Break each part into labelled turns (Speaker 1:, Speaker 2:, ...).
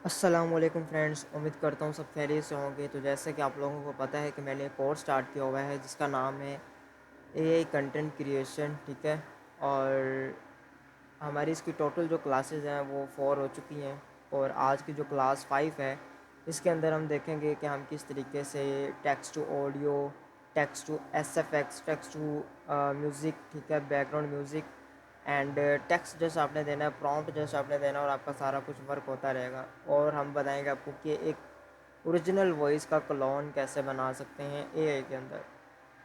Speaker 1: अस्सलामुअलैकुम फ्रेंड्स, उम्मीद करता हूँ सब खैरियत से होंगे। तो जैसे कि आप लोगों को पता है कि मैंने एक कोर्स स्टार्ट किया हुआ है जिसका नाम है एआई कंटेंट क्रिएशन। ठीक है। और हमारी इसकी टोटल जो क्लासेस हैं वो 4 हो चुकी हैं और आज की जो क्लास 5 है इसके अंदर हम देखेंगे कि हम किस तरीके से text to audio, text to SFX, text to music, ठीक है, बैकग्राउंड म्यूज़िक एंड टेक्स्ट जैसे आपने देना है, प्रॉम्प्ट जैसे आपने देना है और आपका सारा कुछ वर्क होता रहेगा। और हम बताएंगे आपको कि एक ओरिजिनल वॉइस का क्लोन कैसे बना सकते हैं एआई के अंदर।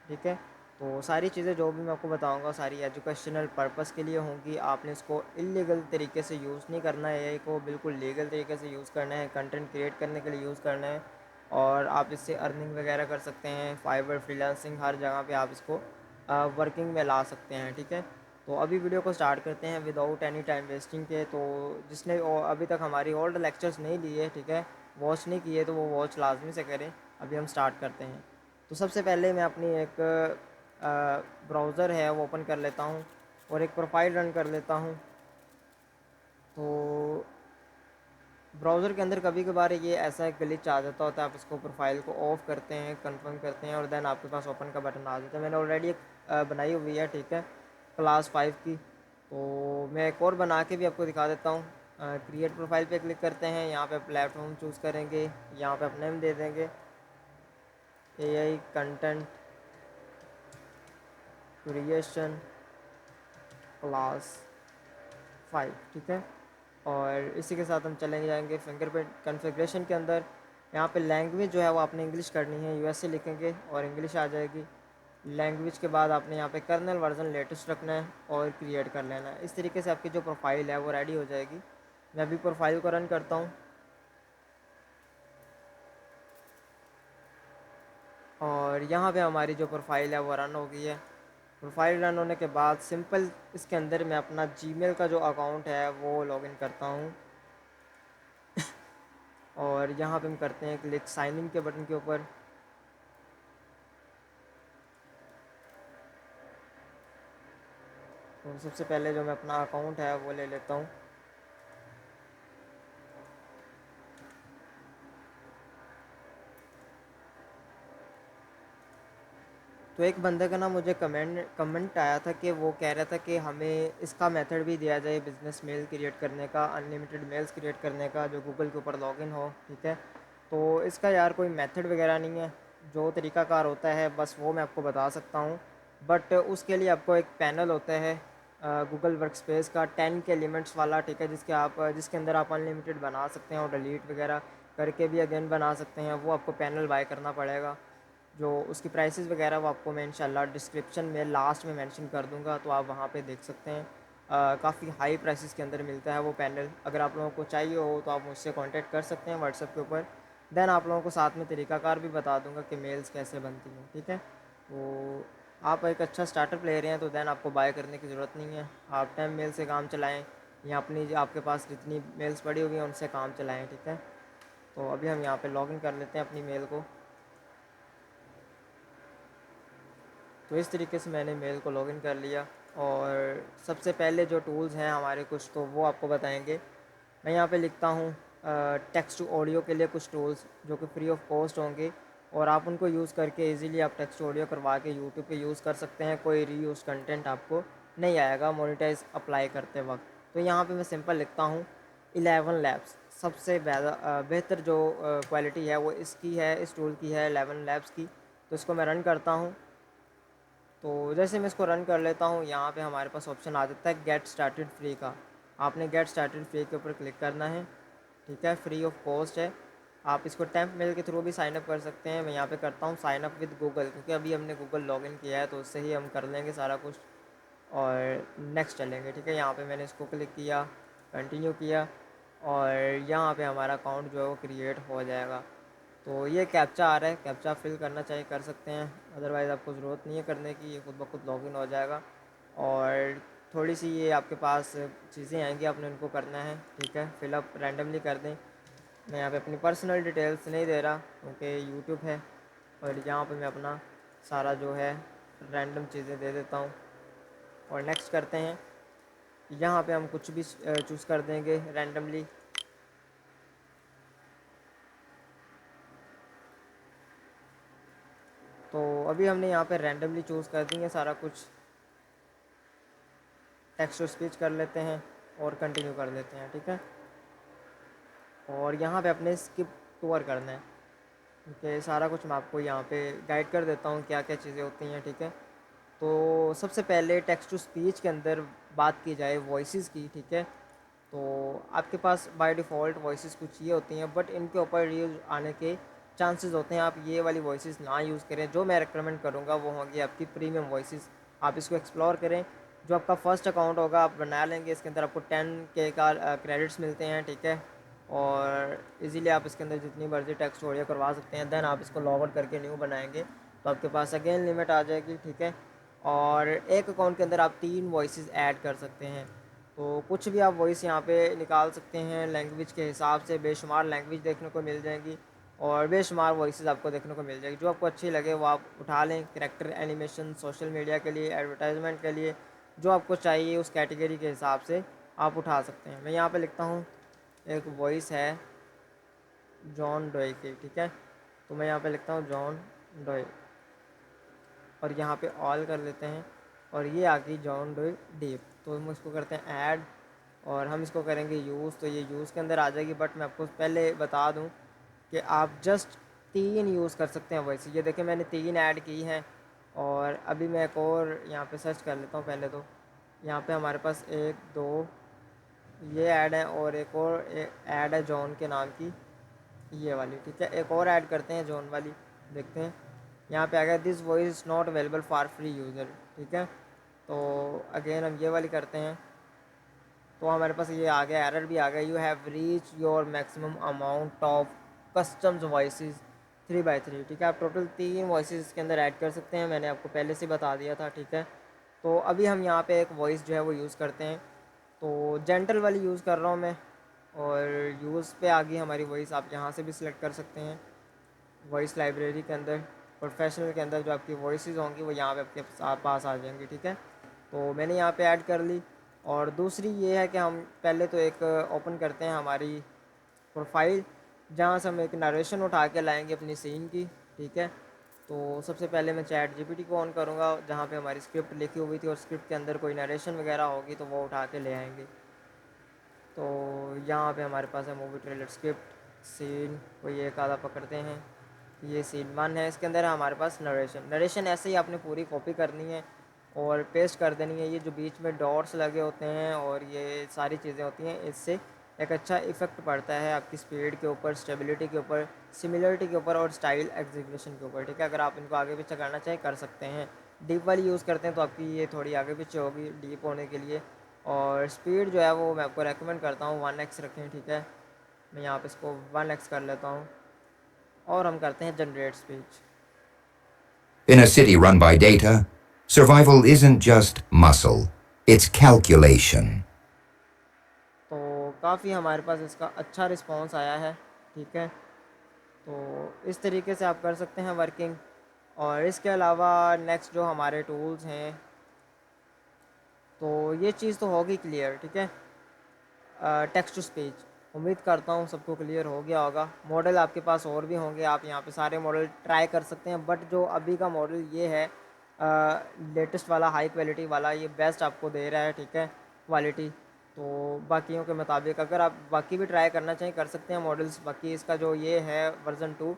Speaker 1: ठीक है। तो सारी चीज़ें जो भी मैं आपको बताऊंगा सारी एजुकेशनल पर्पस के लिए होंगी। आपने इसको इलीगल तरीके से यूज़ नहीं करना है, एआई को बिल्कुल लीगल तरीके से यूज़ करना है, कंटेंट क्रिएट करने के लिए यूज़ करना है। और आप इससे अर्निंग वगैरह कर सकते हैं, फाइवर, फ्रीलांसिंग, हर जगह पे आप इसको वर्किंग में ला सकते हैं। ठीक है। तो अभी वीडियो को स्टार्ट करते हैं विदाउट एनी टाइम वेस्टिंग के। तो जिसने अभी तक हमारी ओल्ड लेक्चर्स नहीं लिए, ठीक है, वॉच नहीं किए, तो वो वॉच लाजमी से करें। अभी हम स्टार्ट करते हैं। तो सबसे पहले मैं अपनी एक ब्राउज़र है वो ओपन कर लेता हूँ और एक प्रोफाइल रन कर लेता हूँ। तो ब्राउज़र के अंदर कभी कभार ये ऐसा एक ग्लिच आ जाता होता है, आप इसको प्रोफाइल को ऑफ़ करते हैं, कंफर्म करते हैं और देन आपके पास ओपन का बटन आ जाता है। मैंने ऑलरेडी एक बनाई हुई है, ठीक है, क्लास 5 की। तो मैं एक और बना के भी आपको दिखा देता हूँ। क्रिएट प्रोफाइल पे क्लिक करते हैं, यहाँ पे प्लेटफॉर्म चूज़ करेंगे, यहाँ पे अपने नेम दे देंगे एआई कंटेंट क्रिएशन क्लास 5। ठीक है। और इसी के साथ हम चलेंगे जाएंगे फिंगरप्रिंट कॉन्फ़िगरेशन के अंदर। यहाँ पे लैंग्वेज जो है वो आपने इंग्लिश करनी है, यूएसए लिखेंगे और इंग्लिश आ जाएगी। लैंग्वेज के बाद आपने यहाँ पे कर्नल वर्जन लेटेस्ट रखना है और क्रिएट कर लेना है। इस तरीके से आपकी जो प्रोफाइल है वो रेडी हो जाएगी। मैं अभी प्रोफाइल को रन करता हूँ और यहाँ पे हमारी जो प्रोफाइल है वो रन हो गई है। प्रोफाइल रन होने के बाद सिंपल इसके अंदर मैं अपना जीमेल का जो अकाउंट है वो लॉगिन करता हूँ और यहाँ पे हम करते हैं क्लिक साइन इन के बटन के ऊपर। तो सबसे पहले जो मैं अपना अकाउंट है वो ले लेता हूँ। तो एक बंदे का ना मुझे कमेंट आया था कि वो कह रहा था कि हमें इसका मेथड भी दिया जाए बिज़नेस मेल क्रिएट करने का, अनलिमिटेड मेल्स क्रिएट करने का जो गूगल के ऊपर लॉगिन हो। ठीक है। तो इसका यार कोई मेथड वगैरह नहीं है, जो तरीक़ाकार होता है बस वो मैं आपको बता सकता हूँ। बट उसके लिए आपको एक पैनल होता है गूगल वर्कस्पेस का 10 के लिमिट्स वाला, ठीक है, जिसके अंदर आप अनलिमिटेड बना सकते हैं और डिलीट वगैरह करके भी अगेन बना सकते हैं। वो आपको पैनल बाय करना पड़ेगा। जो उसकी प्राइसेस वगैरह वो आपको मैं इंशाल्लाह डिस्क्रिप्शन में लास्ट में मेंशन कर दूंगा, तो आप वहाँ पे देख सकते हैं। काफ़ी हाई प्राइसेस के अंदर मिलता है वो पैनल। अगर आप लोगों को चाहिए हो तो आप मुझसे कांटेक्ट कर सकते हैं व्हाट्सएप के ऊपर। देन आप लोगों को साथ में तरीक़ाकार भी बता दूंगा कि मेल्स कैसे बनती हैं। ठीक है। तो आप एक अच्छा स्टार्टअप ले रहे हैं तो देन आपको बाय करने की ज़रूरत नहीं है, आप 10 मेल से काम चलाएँ या अपनी आपके पास जितनी मेल्स पड़ी हुई हैं उनसे काम चलाएँ। ठीक है। तो अभी हम यहाँ पे लॉगिन कर लेते हैं अपनी मेल को। तो इस तरीके से मैंने मेल को लॉगिन कर लिया और सबसे पहले जो टूल्स हैं हमारे कुछ तो वो आपको बताएंगे। मैं यहाँ पे लिखता हूँ टेक्स्ट टू ऑडियो के लिए कुछ टूल्स जो कि फ्री ऑफ कॉस्ट होंगे और आप उनको यूज़ करके इजीली आप टेक्स्ट टू ऑडियो करवा के यूट्यूब पे यूज़ कर सकते हैं। कोई रीयूज़ कंटेंट आपको नहीं आएगा मोनेटाइज अप्लाई करते वक्त। तो यहाँ पे मैं सिंपल लिखता हूँ 11 लैब्स। सबसे बेहतर जो क्वालिटी है वो इसकी है, इस टूल की है, 11 लैब्स की। तो इसको मैं रन करता हूँ। तो जैसे मैं इसको रन कर लेता हूँ, यहाँ पे हमारे पास ऑप्शन आ जाता है गेट स्टार्टेड फ्री का। आपने गेट स्टार्टेड फ्री के ऊपर क्लिक करना है। ठीक है। फ्री ऑफ कॉस्ट है। आप इसको टेम्प मेल के थ्रू भी साइनअप कर सकते हैं। मैं यहाँ पे करता हूँ साइनअप विद गूगल, क्योंकि अभी हमने गूगल लॉगिन किया है तो उससे ही हम कर लेंगे सारा कुछ और नेक्स्ट चलेंगे। ठीक है। यहाँ पे मैंने इसको क्लिक किया, कंटिन्यू किया और यहाँ पे हमारा अकाउंट जो है वो क्रिएट हो जाएगा। तो ये कैप्चा आ रहा है, कैप्चा फिल करना चाहिए, कर सकते हैं, अदरवाइज़ आपको ज़रूरत नहीं है करने की, ये खुद ब खुद लॉगिन हो जाएगा। और थोड़ी सी ये आपके पास चीज़ें आएंगी, आपने उनको करना है। ठीक है। फिलअप रैंडमली कर दें। मैं यहाँ पे अपनी पर्सनल डिटेल्स नहीं दे रहा क्योंकि यूट्यूब है और यहाँ पे मैं अपना सारा जो है रैंडम चीज़ें दे देता हूँ और नेक्स्ट करते हैं। यहाँ पे हम कुछ भी चूज़ कर देंगे रैंडमली। तो अभी हमने यहाँ पे रैंडमली चूज़ कर दी है सारा कुछ, टेक्स्ट टू स्पीच कर लेते हैं और कंटिन्यू कर देते हैं, ठीक है। और यहाँ पे अपने स्किप टूअर करना है, ठीक है। सारा कुछ मैं आपको यहाँ पे गाइड कर देता हूँ क्या क्या चीज़ें होती हैं, ठीक है। तो सबसे पहले टेक्स्ट टू स्पीच के अंदर बात की जाए वॉइसेस की, ठीक है। तो आपके पास बाय डिफ़ॉल्ट वॉइसेस कुछ ये होती हैं, बट इनके ऊपर रीयूज़ आने के चांसेस होते हैं। आप ये वाली वॉइसेस ना यूज़ करें। जो मैं रेकमेंड करूँगा वो होंगी आपकी प्रीमियम वॉइसेस। आप इसको एक्सप्लोर करें। जो आपका फ़र्स्ट अकाउंट होगा आप बना लेंगे, इसके अंदर आपको 10K का क्रेडिट्स मिलते हैं, ठीक है। और इजीली आप इसके अंदर जितनी मर्जी टेक्स्ट ऑडियो करवा सकते हैं। देन आप इसको लॉग आउट करके न्यू बनाएंगे तो आपके पास अगेन लिमिट आ जाएगी, ठीक है। और एक अकाउंट के अंदर आप 3 वॉइसेस ऐड कर सकते हैं। तो कुछ भी आप वॉइस यहाँ पे निकाल सकते हैं लैंग्वेज के हिसाब से। बेशुमार लैंग्वेज देखने को मिल जाएंगी और बेशुमार वॉइसेस आपको देखने को मिल जाएगी। जो आपको अच्छी लगे वो आप उठा लें। कैरेक्टर एनिमेशन, सोशल मीडिया के लिए, एडवर्टाइजमेंट के लिए, जो आपको चाहिए उस कैटेगरी के हिसाब से आप उठा सकते हैं। मैं यहाँ पे लिखता हूँ, एक वॉइस है जॉन डोए की, ठीक है। तो मैं यहाँ पे लिखता हूँ जॉन डोए और यहाँ पे ऑल कर लेते हैं और ये आ गई जॉन डोए डीप। तो हम इसको करते हैं ऐड और हम इसको करेंगे यूज़। तो ये यूज़ के अंदर आ जाएगी, बट मैं आपको पहले बता दूं कि आप जस्ट 3 यूज़ कर सकते हैं वैसे। ये देखिए मैंने 3 ऐड की हैं और अभी मैं एक और यहाँ पे सर्च कर लेता हूँ पहले। तो यहाँ पे हमारे पास 1 2 ये ऐड है और एक और ऐड है जॉन के नाम की, ये वाली, ठीक है। एक और ऐड करते हैं जॉन वाली, देखते हैं। यहाँ पे आ गया this voice not available for free user, ठीक है। तो अगेन हम ये वाली करते हैं तो हमारे पास ये आ गया, एरर भी आ गया, you have reach your maximum amount of customs voices 3x3, ठीक है। आप टोटल 3 वॉइसेस इसके अंदर ऐड कर सकते हैं। मैंने आपको पहले से बता दिया था, ठीक है। तो अभी हम यहाँ पे एक वॉइस जो है वो यूज़ करते हैं। तो जेंटल वाली यूज़ कर रहा हूँ मैं और यूज़ पे आ गई हमारी वॉइस। आप यहाँ से भी सिलेक्ट कर सकते हैं वॉइस लाइब्रेरी के अंदर। प्रोफेशनल के अंदर जो आपकी वॉइसेस होंगी वो यहाँ पे आपके पास आ जाएंगी, ठीक है। तो मैंने यहाँ पे ऐड कर ली। और दूसरी ये है कि हम पहले तो एक ओपन करते हैं हमारी प्रोफाइल, जहाँ से हम एक नरेशन उठा के लाएंगे अपनी सीन की, ठीक है। तो सबसे पहले मैं चैट जीपीटी को ऑन करूँगा, जहाँ पे हमारी स्क्रिप्ट लिखी हुई थी और स्क्रिप्ट के अंदर कोई नरेशन वगैरह होगी तो वो उठा के ले आएंगे। तो यहाँ पे हमारे पास है मूवी ट्रेलर स्क्रिप्ट सीन, कोई एक आधा पकड़ते हैं। ये सीन 1 है, इसके अंदर है हमारे पास नरेशन ऐसे ही आपने पूरी कॉपी करनी है और पेस्ट कर देनी है। ये जो बीच में डॉट्स लगे होते हैं और ये सारी चीज़ें होती हैं, इससे एक अच्छा इफ़ेक्ट पड़ता है आपकी स्पीड के ऊपर, स्टेबिलिटी के ऊपर, सिमिलरिटी के ऊपर और स्टाइल एग्जीक्यूशन के ऊपर, ठीक है। अगर आप इनको आगे पीछे करना चाहें कर सकते हैं। डीप वाली यूज़ करते हैं तो आपकी ये थोड़ी आगे पीछे होगी डीप होने के लिए। और स्पीड जो है वो मैं आपको रेकमेंड करता हूँ 1x रखें, ठीक है। मैं यहाँ पे इसको 1x कर लेता हूँ और हम करते हैं generate speech.
Speaker 2: In a city run by data, survival isn't just muscle, it's calculation.
Speaker 1: तो काफ़ी हमारे पास इसका अच्छा रिस्पांस आया है, ठीक है। तो इस तरीके से आप कर सकते हैं वर्किंग। और इसके अलावा नेक्स्ट जो हमारे टूल्स हैं, तो ये चीज़ तो होगी क्लियर, ठीक है। टेक्स्ट टू स्पीच उम्मीद करता हूँ सबको क्लियर हो गया होगा। मॉडल आपके पास और भी होंगे, आप यहाँ पे सारे मॉडल ट्राई कर सकते हैं, बट जो अभी का मॉडल ये है लेटेस्ट वाला, हाई क्वालिटी वाला, ये बेस्ट आपको दे रहा है, ठीक है, क्वालिटी। तो बाकियों के मुताबिक अगर आप बाकी भी ट्राई करना चाहें कर सकते हैं मॉडल्स। बाकी इसका जो ये है वर्जन 2,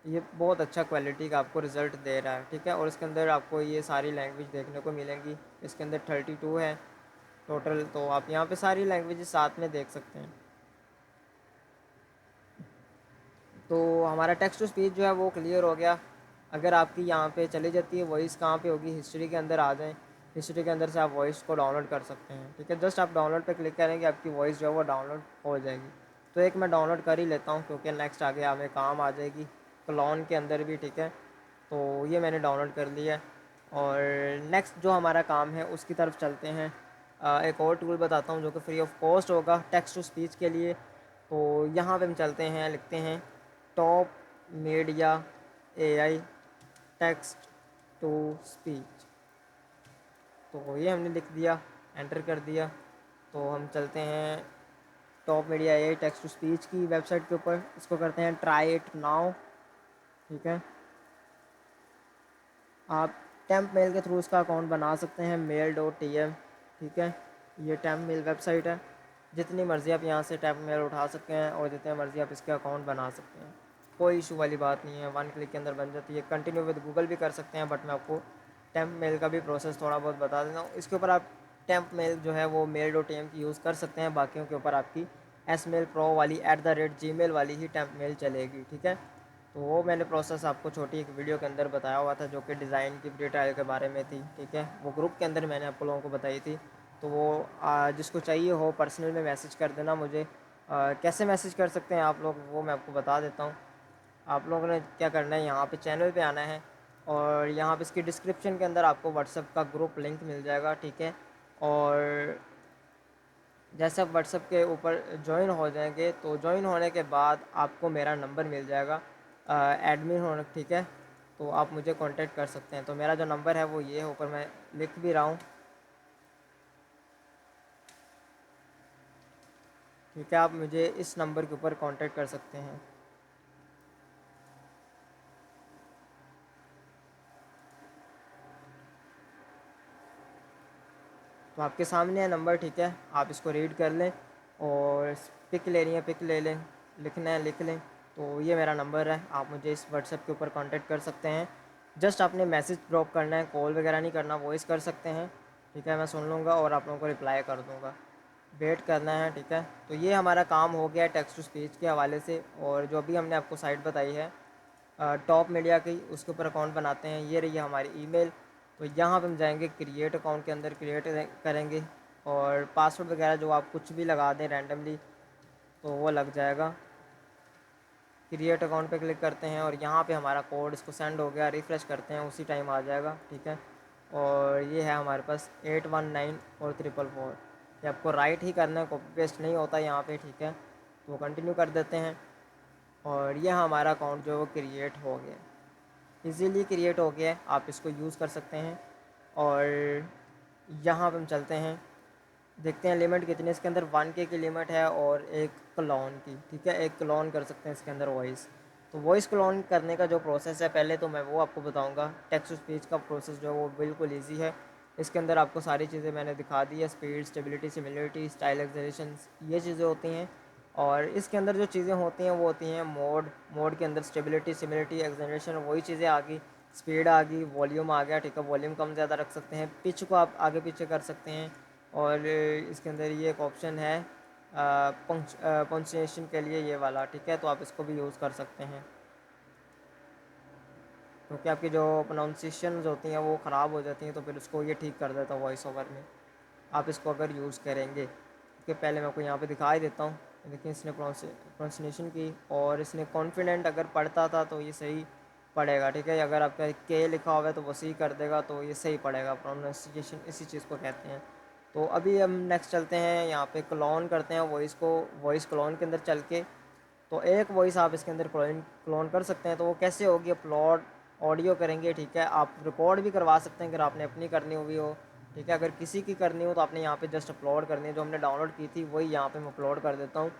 Speaker 1: ये बहुत अच्छा क्वालिटी का आपको रिज़ल्ट दे रहा है, ठीक है। और इसके अंदर आपको ये सारी लैंग्वेज देखने को मिलेंगी। इसके अंदर 32 है टोटल, तो आप यहाँ पे सारी लैंग्वेजेस साथ में देख सकते हैं। तो हमारा टेक्स्ट टू स्पीच जो है वो क्लियर हो गया। अगर आपकी यहाँ पे चली जाती है वॉइस, कहाँ पे होगी, हिस्ट्री के अंदर आ जाएं। हिस्ट्री के अंदर से आप वॉइस को डाउनलोड कर सकते हैं, ठीक है। जस्ट आप डाउनलोड पे क्लिक करेंगे, आपकी वॉइस जो है वो डाउनलोड हो जाएगी। तो एक मैं डाउनलोड कर ही लेता हूँ क्योंकि नेक्स्ट आगे हमें काम आ जाएगी क्लोन के अंदर भी, ठीक है। तो ये मैंने डाउनलोड कर लिया है। और नेक्स्ट जो हमारा काम है उसकी तरफ चलते हैं। एक और टूल बताता हूँ जो कि फ्री ऑफ कॉस्ट होगा टेक्स्ट टू स्पीच के लिए। तो यहाँ पे हम चलते हैं, लिखते हैं top media AI text to speech. तो ये हमने लिख दिया, एंटर कर दिया। तो हम चलते हैं top media AI text to speech की वेबसाइट के ऊपर, इसको करते हैं ट्राई इट नाउ, ठीक है। आप टेम्प मेल के थ्रू इसका अकाउंट बना सकते हैं, mail.tm। ठीक है, ये टेम्प मेल वेबसाइट है। जितनी मर्ज़ी आप यहाँ से टेम्प मेल उठा सकते हैं और जितने मर्ज़ी आप इसके अकाउंट बना सकते हैं, कोई इशू वाली बात नहीं है, 1 क्लिक के अंदर बन जाती है। कंटिन्यू विद गूगल भी कर सकते हैं, बट मैं आपको टेम्प मेल का भी प्रोसेस थोड़ा बहुत बता देता हूँ। इसके ऊपर आप टेम्प मेल जो है वो mail.tm की यूज़ कर सकते हैं, बाकियों के ऊपर आपकी SMail Pro वाली @gmail वाली ही टेम्प मेल चलेगी। ठीक है, तो वो मैंने प्रोसेस आपको छोटी एक वीडियो के अंदर बताया हुआ था, जो कि डिज़ाइन की डिटेल के बारे में थी। ठीक है, वो ग्रुप के अंदर मैंने आप लोगों को बताई थी। तो वो जिसको चाहिए हो पर्सनल में मैसेज कर देना मुझे। कैसे मैसेज कर सकते हैं आप लोग, वो मैं आपको बता देता हूँ। आप लोगों ने क्या करना है, यहाँ पे चैनल पे आना है और यहाँ पे इसकी डिस्क्रिप्शन के अंदर आपको व्हाट्सएप का ग्रुप लिंक मिल जाएगा। ठीक है, और जैसे आप व्हाट्सएप के ऊपर ज्वाइन हो जाएंगे तो ज्वाइन होने के बाद आपको मेरा नंबर मिल जाएगा एडमिन होने। ठीक है, तो आप मुझे कांटेक्ट कर सकते हैं। तो मेरा जो नंबर है वो ये है, ऊपर मैं लिख भी रहा हूँ। ठीक है, आप मुझे इस नंबर के ऊपर कांटेक्ट कर सकते हैं। तो आपके सामने है नंबर। ठीक है, आप इसको रीड कर लें और पिक लेनी है पिक ले लें, लिखना है लिख लें। तो ये मेरा नंबर है, आप मुझे इस व्हाट्सएप के ऊपर कांटेक्ट कर सकते हैं। जस्ट आपने मैसेज ड्रॉप करना है, कॉल वगैरह नहीं करना, वॉइस कर सकते हैं। ठीक है, मैं सुन लूँगा और आप लोगों को रिप्लाई कर दूँगा। वेट करना है। ठीक है, तो ये हमारा काम हो गया टेक्स्ट टू स्पीच के हवाले से। और जो भी हमने आपको साइट बताई है टॉप मीडिया की, उसके ऊपर अकाउंट बनाते हैं। ये रही है हमारी ईमेल। तो यहाँ पे हम जाएंगे क्रिएट अकाउंट के अंदर, क्रिएट करेंगे और पासवर्ड वगैरह जो आप कुछ भी लगा दें रैंडमली तो वो लग जाएगा। क्रिएट अकाउंट पे क्लिक करते हैं और यहाँ पे हमारा कोड इसको सेंड हो गया, रिफ़्रेश करते हैं उसी टाइम आ जाएगा। ठीक है, और ये है हमारे पास 819 और 444। ये आपको राइट ही करना है, कॉपी पेस्ट नहीं होता यहाँ पे। ठीक है, तो कंटिन्यू कर देते हैं और ये हमारा अकाउंट जो है वो क्रिएट हो गया, इजीली क्रिएट हो गया है। आप इसको यूज़ कर सकते हैं। और यहाँ पे हम चलते हैं, देखते हैं लिमिट कितनी है इसके अंदर। 1K की लिमिट है और एक क्लोन की। ठीक है, एक क्लोन कर सकते हैं इसके अंदर वॉइस। तो वॉइस क्लोन करने का जो प्रोसेस है पहले तो मैं वो आपको बताऊंगा। टेक्स्ट टू स्पीच का प्रोसेस जो है वो बिल्कुल इजी है। इसके अंदर आपको सारी चीज़ें मैंने दिखा दी है, speed, stability, similarity, style, acceleration, ये चीज़ें होती हैं। और इसके अंदर जो चीज़ें होती हैं वो होती हैं मोड। मोड के अंदर स्टेबिलिटी, सिमिलरिटी, एक्सलेशन, वही चीज़ें आ गई। स्पीड आ गई, वॉल्यूम आ गया। ठीक है, वॉल्यूम कम ज़्यादा रख सकते हैं, पिच को आप आगे पीछे कर सकते हैं। और इसके अंदर ये एक ऑप्शन है पंक्चुएशन के लिए, ये वाला। ठीक है, तो आप इसको भी यूज़ कर सकते हैं, क्योंकि आपकी जो प्रोनाउंसिएशन होती हैं वो ख़राब हो जाती हैं, तो फिर उसको ये ठीक कर देता है वॉइस ओवर में, आप इसको अगर यूज़ करेंगे। कि पहले मैं आपको यहाँ पे दिखा ही देता हूँ। देखिए इसने प्रोनाउंसिएशन की और इसने कॉन्फिडेंट अगर पढ़ता था तो ये सही पढ़ेगा। ठीक है, अगर आपका के लिखा हुआ है तो वो सही कर देगा, तो ये सही पढ़ेगा। प्रोनाउंसिएशन इसी चीज़ को कहते हैं। तो अभी हम नेक्स्ट चलते हैं, यहाँ पे क्लोन करते हैं वॉइस को। वॉइस क्लोन के अंदर चल के तो एक वॉइस आप इसके अंदर क्लोन कर सकते हैं। तो वो कैसे होगी, अपलोड ऑडियो करेंगे। ठीक है, आप रिकॉर्ड भी करवा सकते हैं अगर आपने अपनी करनी हुई हो। ठीक है, अगर किसी की करनी हो तो आपने यहाँ पे जस्ट अपलोड करनी है। जो हमने डाउनलोड की थी वही यहाँ पे मैं अपलोड कर देता हूँ,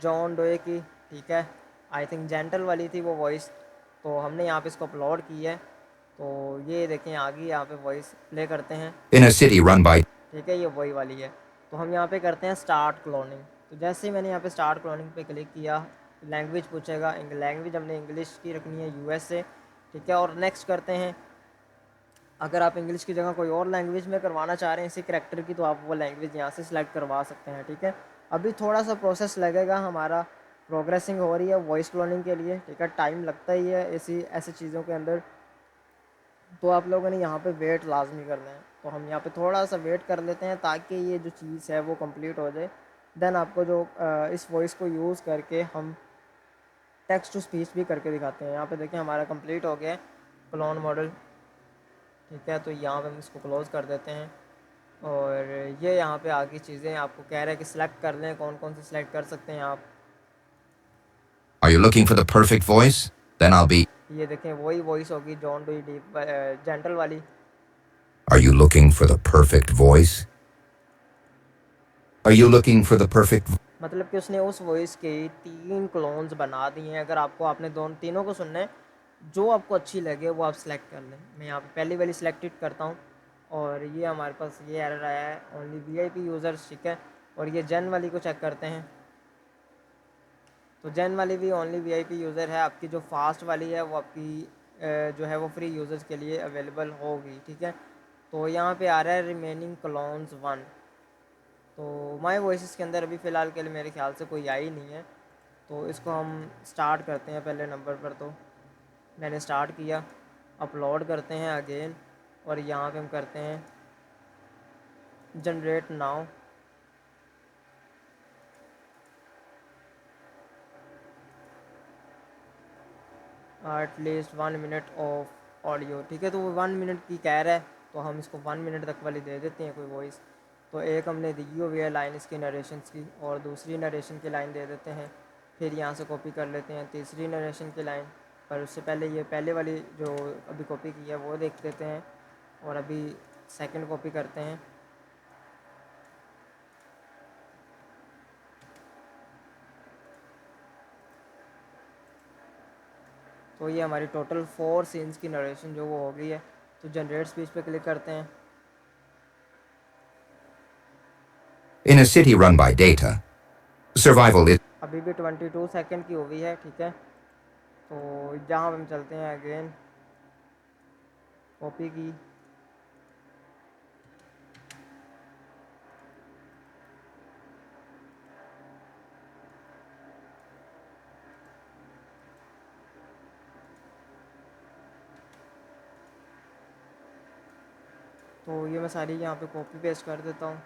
Speaker 1: जॉन डोए की। ठीक है, आई थिंक जेंटल वाली थी वो वॉइस, तो हमने यहाँ पे इसको अपलोड की है। तो ये देखें आ गई, यहाँ पे वॉइस प्ले करते हैं।
Speaker 2: In a city run by
Speaker 1: ठीक है, ये वही वाली है। तो हम यहाँ पे करते हैं स्टार्ट क्लोनिंग। तो जैसे ही मैंने यहाँ पे स्टार्ट क्लोनिंग पे क्लिक किया, लैंग्वेज पूछेगा। लैंग्वेज हमने इंग्लिश की रखनी है, यूएस से। ठीक है, और नेक्स्ट करते हैं। अगर आप इंग्लिश की जगह कोई और लैंग्वेज में करवाना चाह रहे हैं इसी करेक्टर की, तो आप वो लैंग्वेज यहाँ से सिलेक्ट करवा सकते हैं। ठीक है, अभी थोड़ा सा प्रोसेस लगेगा, हमारा प्रोग्रेसिंग हो रही है वॉइस क्लोनिंग के लिए। ठीक है, टाइम लगता ही है ऐसी ऐसी चीज़ों के अंदर। तो आप लोगों ने यहाँ पे वेट लाजमी करना है। तो हम यहाँ पे थोड़ा सा वेट कर लेते हैं ताकि ये जो चीज़ है वो कंप्लीट हो जाए। देन आपको जो इस वॉइस को यूज़ करके हम टेक्स्ट टू स्पीच भी करके दिखाते हैं। यहाँ पे देखिए हमारा कंप्लीट हो गया है क्लोन मॉडल। ठीक है, तो यहाँ पे हम इसको क्लोज़ कर देते हैं। और ये यहाँ पे आगे चीज़ें आपको कह रहे हैं कि सिलेक्ट कर लें, कौन कौन से सिलेक्ट कर सकते हैं आप।
Speaker 2: Are you looking for the perfect voice? Then I'll be.
Speaker 1: ये देखें वही वॉइस होगी, जॉन डुई डीप जेंटल वाली।
Speaker 2: Are you looking for the perfect voice? Are you looking for the perfect
Speaker 1: मतलब कि उसने उस वॉइस के 3 क्लोन्स बना दिए हैं। अगर आपको आपने दोनों तीनों को सुनना है, जो आपको अच्छी लगे वो आप सेलेक्ट कर लें। मैं यहाँ पे पहली वाली सिलेक्टेड करता हूँ और ये हमारे पास ये एरर आया है, ओनली वीआईपी यूज़र्स, ठीक है। और ये जन वाली को चेक करते हैं, तो जन वाली भी ओनली वीआईपी यूज़र है। आपकी जो फास्ट वाली है वो आपकी जो है वो फ्री यूज़र्स के लिए अवेलेबल होगी, ठीक है। तो यहाँ पे आ रहा है रिमेनिंग क्लोन्स 1। तो माई वॉइस के अंदर अभी फ़िलहाल के लिए मेरे ख्याल से कोई आई नहीं है, तो इसको हम स्टार्ट करते हैं पहले नंबर पर। तो मैंने स्टार्ट किया, अपलोड करते हैं अगेन, और यहाँ पे हम करते हैं generate now. At least 1 minute of audio, ठीक है। तो वो 1 मिनट की कह रहा है, तो हम इसको 1 मिनट तक वाली दे देते हैं कोई वॉइस। तो एक हमने दी हुई है लाइन इसकी नरेशंस की, और दूसरी नरेशन की लाइन दे देते हैं। फिर यहाँ से कॉपी कर लेते हैं तीसरी नरेशन की लाइन, पर उससे पहले ये पहले वाली जो अभी कॉपी की है वो देख लेते हैं, और अभी सेकंड कॉपी करते हैं। तो ये हमारी टोटल 4 सीन्स की नरेशन जो वो हो गई है। तो जनरेट स्पीच पे क्लिक करते हैं।
Speaker 2: In a city run by data, survival is
Speaker 1: अभी भी 22 सेकंड की हो गई है, ठीक है। तो जहाँ हम चलते हैं अगेन, कॉपी की, तो ये मैं सारी यहाँ पे कॉपी पेस्ट कर देता हूँ।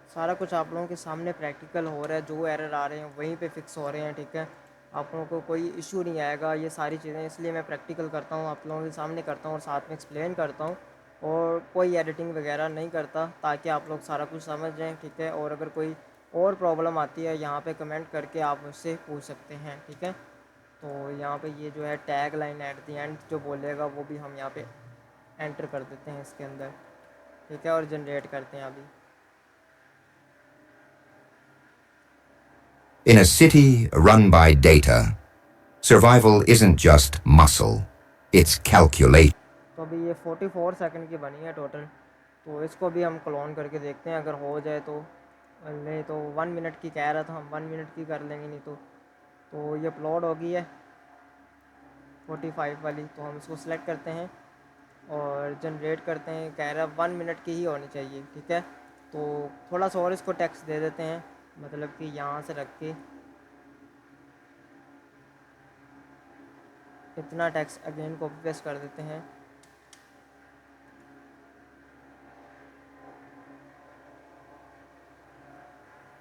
Speaker 1: सारा कुछ आप लोगों के सामने प्रैक्टिकल हो रहा है, जो एरर आ रहे हैं वहीं पे फिक्स हो रहे हैं, ठीक है। आप लोगों को कोई इशू नहीं आएगा, ये सारी चीज़ें इसलिए मैं प्रैक्टिकल करता हूँ, आप लोगों के सामने करता हूँ और साथ में एक्सप्लेन करता हूँ, और कोई एडिटिंग वगैरह नहीं करता, ताकि आप लोग सारा कुछ समझ जाएँ, ठीक है। और अगर कोई और प्रॉब्लम आती है यहाँ पे कमेंट करके आप मुझसे पूछ सकते हैं, ठीक है। तो यहाँ पे ये जो है tag line at the end जो बोलेगा वो भी हम यहाँ पे एंटर कर देते हैं इसके अंदर, ठीक है, और जनरेट करते हैं अभी।
Speaker 2: in a city run by data, survival isn't just muscle, it's calculation.
Speaker 1: तो अभी ये 44 सेकंड की बनी है टोटल। तो इसको भी हम क्लोन करके देखते हैं, अगर हो जाए तो। नहीं तो 1 मिनट की कह रहा था, हम 1 मिनट की कर लेंगे, नहीं तो ये अपलोड हो गई है 45 वाली। तो हम इसको सिलेक्ट करते हैं और जनरेट करते हैं, कह रहा है 1 मिनट की ही होनी चाहिए, ठीक है। तो थोड़ा सा और इसको टेक्स्ट दे देते हैं, मतलब कि यहाँ से रख के इतना टेक्स्ट अगेन कॉपी पेस्ट कर देते हैं।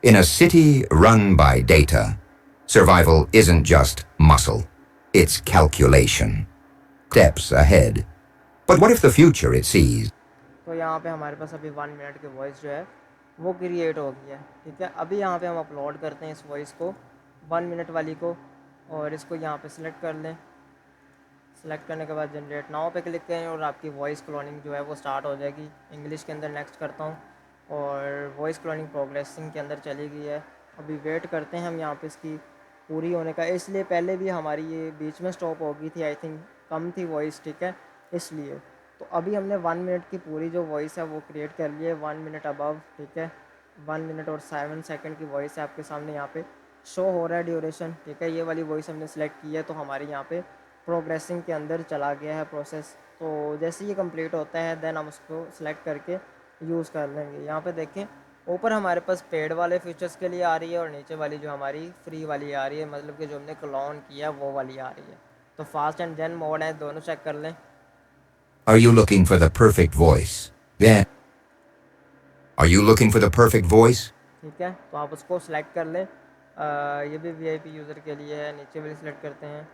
Speaker 2: In a city run by data, survival isn't just muscle, it's calculation. Steps ahead. But what if the future it sees?
Speaker 1: तो यहाँ पे हमारे पास अभी 1 मिनट की वॉइस जो है वो क्रिएट हो गई है, ठीक है। अभी यहाँ पे हम अपलोड करते हैं इस वॉइस को, 1 मिनट वाली को, और इसको यहाँ पे सिलेक्ट कर लें। सेलेक्ट करने के बाद जनरेट नाउ पे क्लिक करें और आपकी वॉइस क्लोनिंग जो है वो स्टार्ट हो जाएगी। इंग्लिश के अंदर नेक्स्ट करता हूँ, और वॉइस क्लोनिंग प्रोग्रेसिंग के अंदर चली गई है। अभी वेट करते हैं हम यहाँ पे इसकी पूरी होने का, इसलिए पहले भी हमारी ये बीच में स्टॉप हो गई थी, आई थिंक कम थी वॉइस, ठीक है, इसलिए। तो अभी हमने 1 मिनट की पूरी जो वॉइस है वो क्रिएट कर ली है, 1 मिनट अबव, ठीक है। 1 मिनट और 7 सेकंड की वॉइस है आपके सामने यहाँ पे शो हो रहा है ड्यूरेशन, ठीक है। ये वाली वॉइस हमने सेलेक्ट की है, तो हमारे यहाँ पे प्रोग्रेसिंग के अंदर चला गया है प्रोसेस। तो जैसे ये कंप्लीट होता है देन हम उसको सिलेक्ट करके यूज़ कर लेंगे। यहाँ पे देखें ऊपर हमारे पास पेड वाले फीचर्स के लिए आ रही है, और नीचे वाली जो हमारी फ्री वाली आ रही है, मतलब कि जो हमने क्लोन किया वो वाली आ रही है। तो फास्ट एंड जेन मोड है, दोनों चेक कर लें।
Speaker 2: Are you looking for the perfect voice? Then, are you looking for the perfect voice?
Speaker 1: ठीक है, तो आप उसको सिलेक्ट कर लें। ये भी वीआईपी यूज़र के लिए है, नीचे वाली सिलेक्ट करते हैं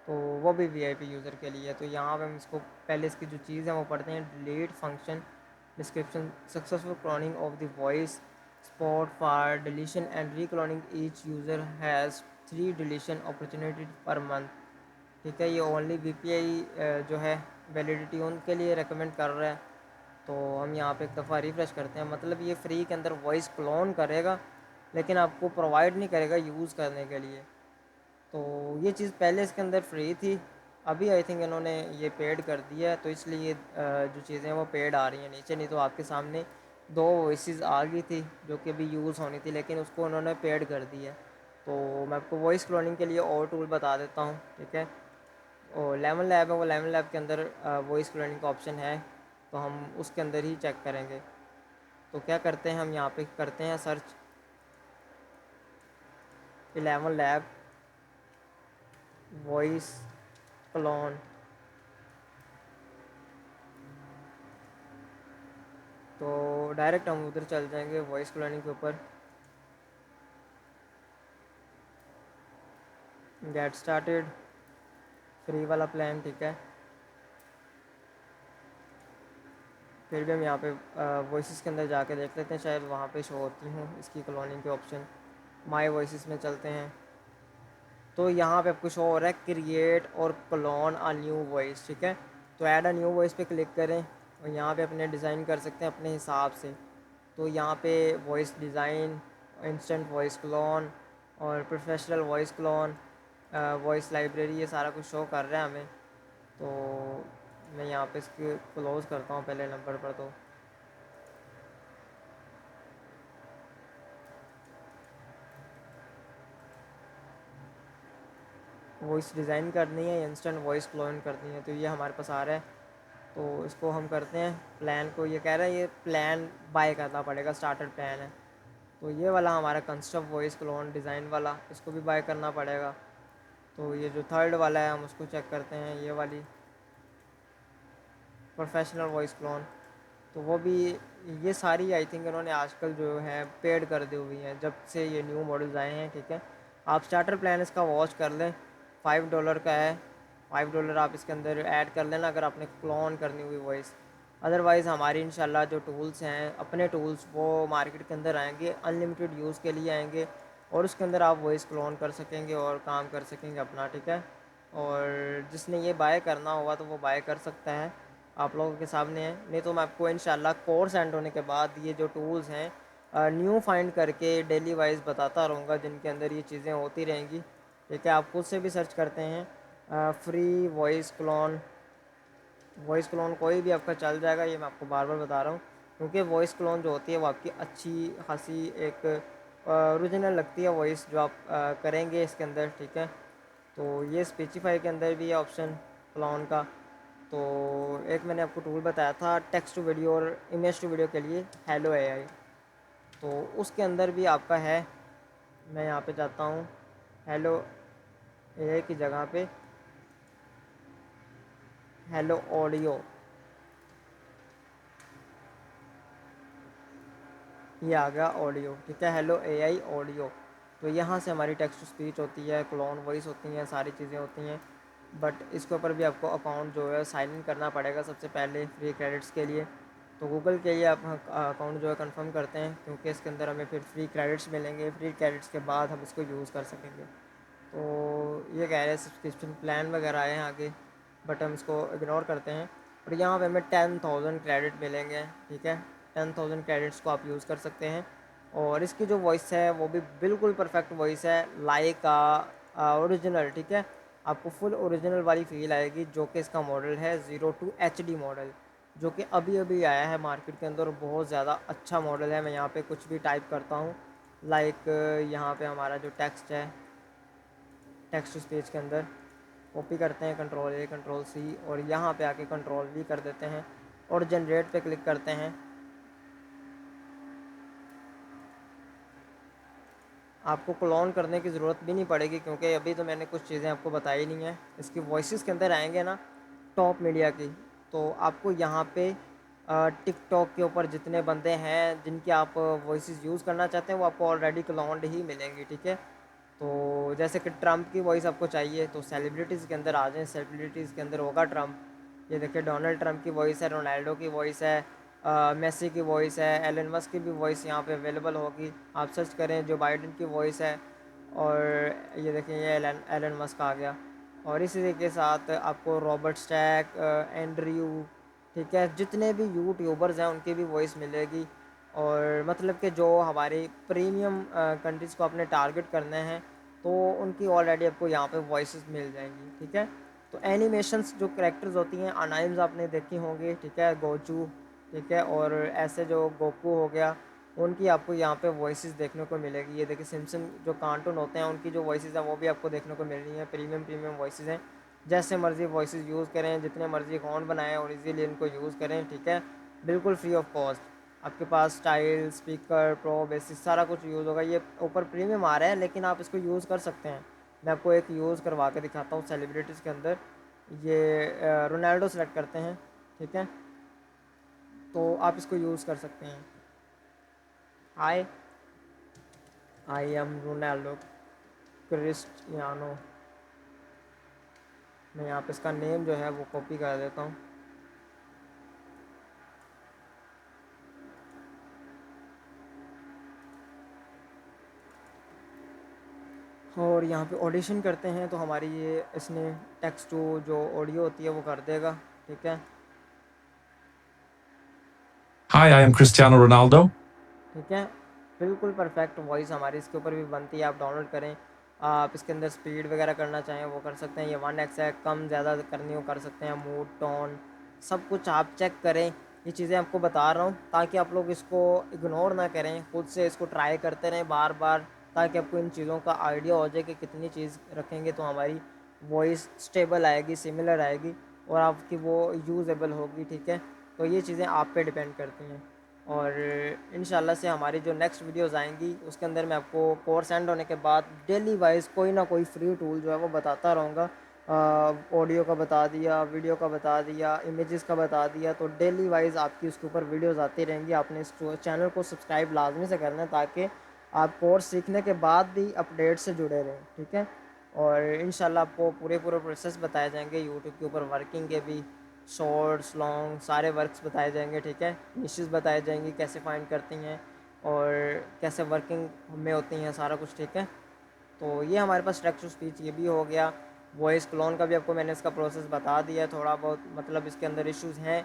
Speaker 1: तो वो भी वीआईपी यूज़र के लिए है। तो यहाँ पे हम इसको पहले इसकी जो चीज़ है वो पढ़ते हैं, delete function description successful cloning of the voice spot for deletion and recloning each user has 3 deletion opportunity per month, ठीक है। ये ओनली वीपीआई जो है वैलिडिटी उनके लिए रेकमेंड कर रहा है। तो हम यहाँ पे एक दफ़ा रिफ़्रेश करते हैं, मतलब ये फ्री के अंदर वॉइस क्लोन करेगा लेकिन आपको प्रोवाइड नहीं करेगा यूज़ करने के लिए। तो ये चीज़ पहले इसके अंदर फ्री थी, अभी आई थिंक इन्होंने ये पेड कर दिया है, तो इसलिए जो चीज़ें वो पेड आ रही हैं नीचे। नहीं तो आपके सामने दो वॉइसेस आ गई थी जो कि अभी यूज़ होनी थी, लेकिन उसको उन्होंने पेड कर दिया है। तो मैं आपको वॉइस क्लोनिंग के लिए और टूल बता देता हूँ, ठीक है। और लेमन लैब है, वो लेमन लैब के अंदर वॉइस क्लोनिंग का ऑप्शन है, तो हम उसके अंदर ही चेक करेंगे। तो क्या करते हैं, हम यहाँ पे करते हैं सर्च 11 लैब वॉइस क्लोन। तो डायरेक्ट हम उधर चल जाएंगे वॉइस क्लोनिंग के ऊपर, गेट स्टार्टेड, फ्री वाला प्लान, ठीक है। फिर भी हम यहाँ पे वॉइसेस के अंदर जाके देख लेते हैं, शायद वहाँ पे शो होती हूँ इसकी क्लोनिंग के ऑप्शन। माय वॉइसेस में चलते हैं, तो यहाँ पे आपको शो हो रहा है क्रिएट और क्लोन अ न्यू वॉइस, ठीक है। तो ऐड अ न्यू वॉइस पे क्लिक करें और यहाँ पे अपने डिज़ाइन कर सकते हैं अपने हिसाब से। तो यहाँ पे voice design, instant voice clone और professional voice clone, voice library, ये सारा कुछ शो कर रहा है हमें। तो मैं यहाँ पे इसके क्लोज़ करता हूँ पहले नंबर पर। तो वॉइस डिज़ाइन करनी है, इंस्टेंट वॉइस क्लोन करनी है, तो ये हमारे पास आ रहा है। तो इसको हम करते हैं प्लान को, ये कह रहा है ये प्लान बाय करना पड़ेगा, स्टार्टर प्लान है। तो ये वाला हमारा कंस्ट्रक्ट वॉइस क्लोन डिज़ाइन वाला, इसको भी बाय करना पड़ेगा। तो ये जो थर्ड वाला है हम उसको चेक करते हैं, ये वाली प्रोफेशनल वॉइस क्लोन। तो वो भी, ये सारी आई थिंक इन्होंने आजकल जो है पेड कर दी हुई हैं जब से ये न्यू मॉडल्स आए हैं, ठीक है। आप स्टार्टर प्लान इसका वॉच कर लें, $5 का है। $5 आप इसके अंदर ऐड कर लेना अगर आपने क्लोन करनी हुई वॉइस। अदरवाइज़ हमारी इंशाल्लाह जो टूल्स हैं, अपने टूल्स, वो मार्केट के अंदर आएंगे, अनलिमिटेड यूज़ के लिए आएंगे, और उसके अंदर आप वॉइस क्लोन कर सकेंगे और काम कर सकेंगे अपना, ठीक है। और जिसने ये बाय करना होगा तो वो बाय कर सकता है, आप लोगों के सामने है। नहीं तो मैं आपको इंशाल्लाह कोर्स एंड होने के बाद ये जो टूल्स हैं न्यू फाइंड करके डेली वाइज बताता रहूँगा, जिनके अंदर ये चीज़ें होती रहेंगी, ठीक है। आप खुद से भी सर्च करते हैं free voice clone, voice clone कोई भी आपका चल जाएगा, ये मैं आपको बार बार बता रहा हूँ। क्योंकि वॉइस क्लोन जो होती है वो आपकी अच्छी खासी एक ओरिजिनल लगती है वॉइस जो आप करेंगे इसके अंदर, ठीक है। तो ये स्पेसिफाई के अंदर भी है ऑप्शन क्लोन का। तो एक मैंने आपको टूल बताया था टेक्स्ट टू वीडियो और इमेज टू वीडियो के लिए, हेलो एआई। तो उसके अंदर भी आपका है, मैं यहाँ पे जाता हूँ हेलो एआई की जगह पे हेलो ऑडियो, ये आ गया ऑडियो, ठीक है। Hello AI audio. तो यहाँ से हमारी टेक्स्ट टू स्पीच होती है, क्लोन वॉइस होती हैं, सारी चीज़ें होती हैं। बट इसके ऊपर भी आपको अकाउंट जो है साइन इन करना पड़ेगा सबसे पहले फ्री क्रेडिट्स के लिए। तो गूगल के लिए आप अकाउंट जो है कंफर्म करते हैं, क्योंकि इसके अंदर हमें फिर फ्री क्रेडिट्स मिलेंगे, फ्री क्रेडिट्स के बाद हम इसको यूज़ कर सकेंगे। तो ये कह रहे हैं सब्सक्रिप्शन प्लान वगैरह आए हैं आगे, बट हम इसको इग्नोर करते हैं। और यहाँ पे हमें 10,000 क्रेडिट मिलेंगे, ठीक है। 10,000 क्रेडिट्स को आप यूज़ कर सकते हैं। और इसकी जो वॉइस है वो भी बिल्कुल परफेक्ट वॉइस है, लाइक ओरिजिनल, ठीक है। आपको फुल ओरिजिनल वाली फील आएगी, जो कि इसका मॉडल है 02 HD मॉडल, जो कि अभी अभी आया है मार्केट के अंदर, बहुत ज़्यादा अच्छा मॉडल है। मैं यहाँ पे कुछ भी टाइप करता हूँ, लाइक यहाँ पे हमारा जो टेक्स्ट है, टेक्स्ट टू स्पीच के अंदर कॉपी करते हैं, कंट्रोल A कंट्रोल C, और यहाँ पे आके कंट्रोल V कर देते हैं और जनरेट पे क्लिक करते हैं। आपको क्लोन करने की ज़रूरत भी नहीं पड़ेगी, क्योंकि अभी तो मैंने कुछ चीज़ें आपको बताई नहीं है। इसकी वॉइसेस के अंदर आएंगे ना टॉप मीडिया की, तो आपको यहाँ पे टिकटॉक के ऊपर जितने बंदे हैं जिनकी आप वॉइसेस यूज़ करना चाहते हैं वो आपको ऑलरेडी क्लोन्ड ही मिलेंगी, ठीक है। तो जैसे कि ट्रम्प की वॉइस आपको चाहिए तो सेलिब्रिटीज़ के अंदर आ जाएं, सेलिब्रिटीज़ के अंदर होगा ट्रम्प। ये देखिए डोनाल्ड ट्रम्प की वॉइस है, रोनाल्डो की वॉइस है, मेसी की वॉइस है, एलन मस्क की भी वॉइस यहाँ पे अवेलेबल होगी। आप सर्च करें जो बाइडन की वॉइस है, और ये देखें ये एलन मस्क आ गया। और इसी के साथ आपको रॉबर्ट स्टैक, एंड्रयू, ठीक है, जितने भी यूट्यूबर्स हैं उनकी भी वॉइस मिलेगी। और मतलब कि जो हमारे प्रीमियम कंट्रीज़ को अपने टारगेट करने हैं, तो उनकी ऑलरेडी आपको यहाँ पे वॉइसेस मिल जाएंगी, ठीक है। तो एनिमेशंस जो कैरेक्टर्स होती हैं, अनाइम्स आपने देखी होंगी, ठीक है, गोचू, ठीक है, और ऐसे जो गोकू हो गया, उनकी आपको यहाँ पे वॉइसेस देखने को मिलेगी। ये देखिए सिम्पसन जो कार्टून होते हैं उनकी जो वॉइसेस हैं वो भी आपको देखने को मिल रही हैं, प्रीमियम प्रीमियम वॉइसेस हैं। जैसे मर्ज़ी वॉइसेस यूज़ करें, जितने मर्ज़ी अकाउंट बनाएं और इजीली इनको यूज़ करें, ठीक है, बिल्कुल फ्री ऑफ कॉस्ट। आपके पास स्टाइल, स्पीकर, प्रो, बेसिक सारा कुछ यूज़ होगा। ये ऊपर प्रीमियम आ रहा है लेकिन आप इसको यूज़ कर सकते हैं। मैं आपको एक यूज़ करवा के दिखाता हूँ सेलिब्रिटीज़ के अंदर। ये रोनाल्डो सेलेक्ट करते हैं, ठीक है, तो आप इसको यूज़ कर सकते हैं। आई आई एम रोनाल्डो क्रिस्टियानो। मैं यहाँ पे इसका नेम जो है वो कॉपी कर देता हूँ। और यहाँ पे ऑडिशन करते हैं तो हमारी ये इसने टेक्स्ट टू जो ऑडियो होती है वो कर देगा, ठीक है।
Speaker 3: Hi, I am Cristiano Ronaldo.
Speaker 1: ठीक है, बिल्कुल परफेक्ट वॉइस हमारी इसके ऊपर भी बनती है। आप डाउनलोड करें, आप इसके अंदर स्पीड वगैरह करना चाहें वो कर सकते हैं। ये 1x है, कम ज़्यादा करनी हो कर सकते हैं। मूड, टोन, सब कुछ आप चेक करें। ये चीज़ें आपको बता रहा हूँ ताकि आप लोग इसको इग्नोर ना करें, खुद से इसको ट्राई करते रहें बार बार, ताकि आपको इन चीज़ों का आइडिया हो जाए कि कितनी चीज़ रखेंगे तो हमारी वॉइस स्टेबल आएगी, सिमिलर आएगी और आपकी वो यूज़ेबल होगी, ठीक है। तो ये चीज़ें आप पे डिपेंड करती हैं। और इंशाल्लाह से हमारी जो नेक्स्ट वीडियोज़ आएंगी उसके अंदर मैं आपको कोर्स एंड होने के बाद डेली वाइज कोई ना कोई फ्री टूल जो है वो बताता रहूँगा। ऑडियो का बता दिया, वीडियो का बता दिया, इमेजेस का बता दिया, तो डेली वाइज आपकी उसके ऊपर वीडियोज़ आती रहेंगी। आपने इस चैनल को सब्सक्राइब लाजमी से करना है ताकि आप कोर्स सीखने के बाद भी अपडेट से जुड़े रहें, ठीक है। और इंशाल्लाह आपको पूरे पूरे प्रोसेस बताए जाएंगे, यूट्यूब के ऊपर वर्किंग के भी, शॉर्ट्स, लॉन्ग, सारे वर्क्स बताए जाएंगे, ठीक है। निशेस बताए जाएंगी कैसे फाइंड करती हैं और कैसे वर्किंग में होती हैं, सारा कुछ, ठीक है। तो ये हमारे पास टेक्स्ट टू स्पीच ये भी हो गया। वॉइस क्लोन का भी आपको मैंने इसका प्रोसेस बता दिया है थोड़ा बहुत, मतलब इसके अंदर इश्यूज़ हैं।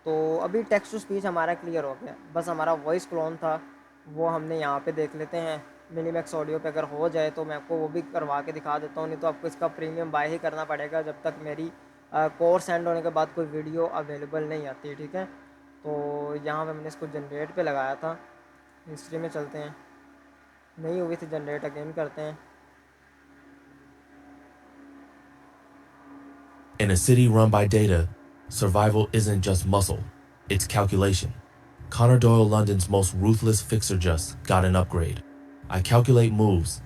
Speaker 1: तो अभी टेक्स्ट टू स्पीच हमारा क्लियर हो गया, बस हमारा वॉइस क्लोन था वो हमने यहाँ पे देख लेते हैं। मिनीमैक्स ऑडियो पे अगर हो जाए तो मैं आपको वो भी करवा के दिखा देता हूँ, नहीं तो आपको इसका प्रीमियम बाय ही करना पड़ेगा जब तक मेरी कोर्स एंड होने के बाद कोई वीडियो अवेलेबल नहीं आती, ठीक है। तो यहाँ पे मैंने इसको जनरेट पे लगाया था। हिस्ट्री में चलते हैं, नहीं हुई थी जनरेट, अगेन करते हैं।
Speaker 4: In a city run by data, survival isn't just muscle, it's calculation. Connor Doyle London's most ruthless fixer just got an upgrade. I calculate moves.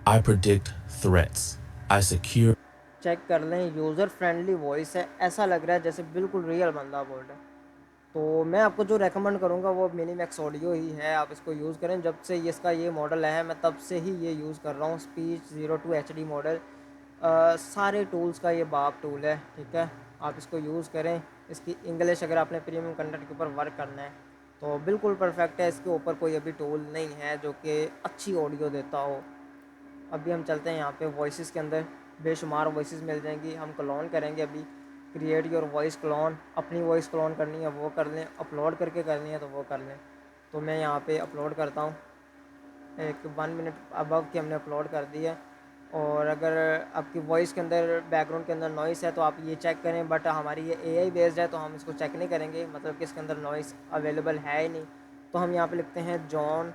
Speaker 4: I predict threats. I secure.
Speaker 1: Check कर लें, user friendly voice है, ऐसा लग रहा है जैसे बिल्कुल real बंदा बोल रहा है। तो मैं आपको जो रेकमेंड करूँगा वो मिनीमैक्स ऑडियो ही है, आप इसको यूज़ करें। जब से ये इसका ये मॉडल है मैं तब से ही ये यूज़ कर रहा हूँ, स्पीच 02 HD मॉडल। सारे टूल्स का ये बाप टूल है, ठीक है। आप इसको यूज़ करें। इसकी इंग्लिश अगर आपने प्रीमियम कंटेंट के ऊपर वर्क करना है तो बिल्कुल परफेक्ट है। इसके ऊपर कोई अभी टूल नहीं है जो कि अच्छी ऑडियो देता हो। अभी हम चलते हैं यहाँ पे वॉइसेस के अंदर, बेशुमार वॉइसेस मिल जाएंगी, हम क्लोन करेंगे अभी। क्रिएट योर वॉइस क्लोन, अपनी वॉइस क्लोन करनी है वो कर लें, अपलोड करके करनी है तो वो कर लें। तो मैं यहाँ पे अपलोड करता हूँ, एक 1 मिनट अबव की हमने अपलोड कर दी है। और अगर आपकी वॉइस के अंदर बैकग्राउंड के अंदर नॉइस है तो आप ये चेक करें, बट हमारी ये AI बेस्ड है तो हम इसको चेक नहीं करेंगे, मतलब कि इसके अंदर नॉइस अवेलेबल है ही नहीं। तो हम यहाँ पे लिखते हैं जॉन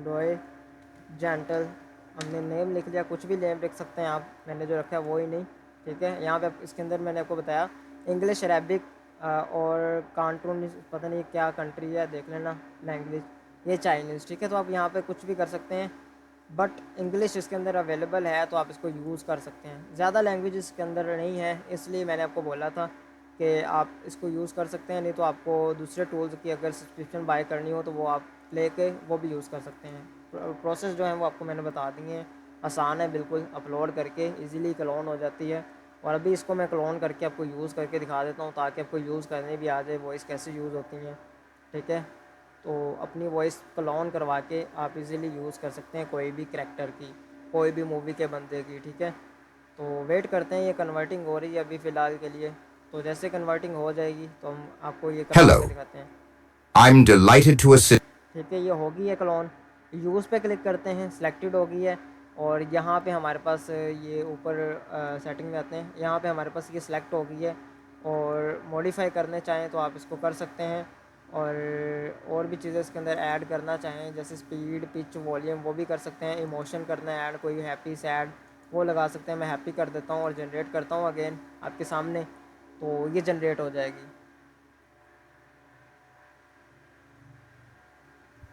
Speaker 1: डोए जेंटल, हमने नेम लिख लिया, कुछ भी नेम लिख सकते हैं आप, मैंने जो रखा है वो ही नहीं, ठीक है। यहाँ पे इसके अंदर मैंने आपको बताया इंग्लिश, अरेबिक और कार्टून, पता नहीं क्या कंट्री है देख लेना, लैंग्वेज ये चाइनीज़, ठीक है। तो आप यहाँ पे कुछ भी कर सकते हैं, बट इंग्लिश इसके अंदर अवेलेबल है तो आप इसको यूज़ कर सकते हैं। ज़्यादा लैंग्वेज इसके अंदर नहीं है, इसलिए मैंने आपको बोला था कि आप इसको यूज़ कर सकते हैं। नहीं तो आपको दूसरे टूल्स की अगर सब्सक्रिप्शन बाय करनी हो तो वो आप लेके वो भी यूज़ कर सकते हैं। प्रोसेस जो है वो आपको मैंने बता दिए हैं, आसान है बिल्कुल, अपलोड करके इजीली क्लोन हो जाती है। और अभी इसको मैं क्लोन करके आपको यूज़ करके दिखा देता हूँ ताकि आपको यूज़ करने भी आ जाए वॉइस कैसे यूज़ होती हैं, ठीक है। तो अपनी वॉइस क्लोन करवा के आप इजीली यूज़ कर सकते हैं कोई भी करैक्टर की, कोई भी मूवी के बंदे की, ठीक है। तो वेट करते हैं, ये कन्वर्टिंग हो रही है अभी फ़िलहाल के लिए। तो जैसे कन्वर्टिंग हो जाएगी तो हम आपको ये करवा के
Speaker 2: Hello.
Speaker 1: दिखाते हैं।
Speaker 2: I'm delighted to assist.
Speaker 1: ठीक है, ये होगी है क्लोन। यूज़ पे क्लिक करते हैं, सिलेक्टेड हो गई है। और यहाँ पे हमारे पास ये ऊपर सेटिंग में आते हैं, यहाँ पे हमारे पास ये सिलेक्ट हो गई है। और मॉडिफाई करने चाहें तो आप इसको कर सकते हैं। और भी चीज़ें इसके अंदर ऐड करना चाहें जैसे स्पीड, पिच, वॉल्यूम, वो भी कर सकते हैं। इमोशन करना है ऐड, कोई हैप्पी, सैड, वो लगा सकते हैं। मैं हैप्पी कर देता हूँ और जनरेट करता हूँ अगेन आपके सामने, तो ये जनरेट हो जाएगी।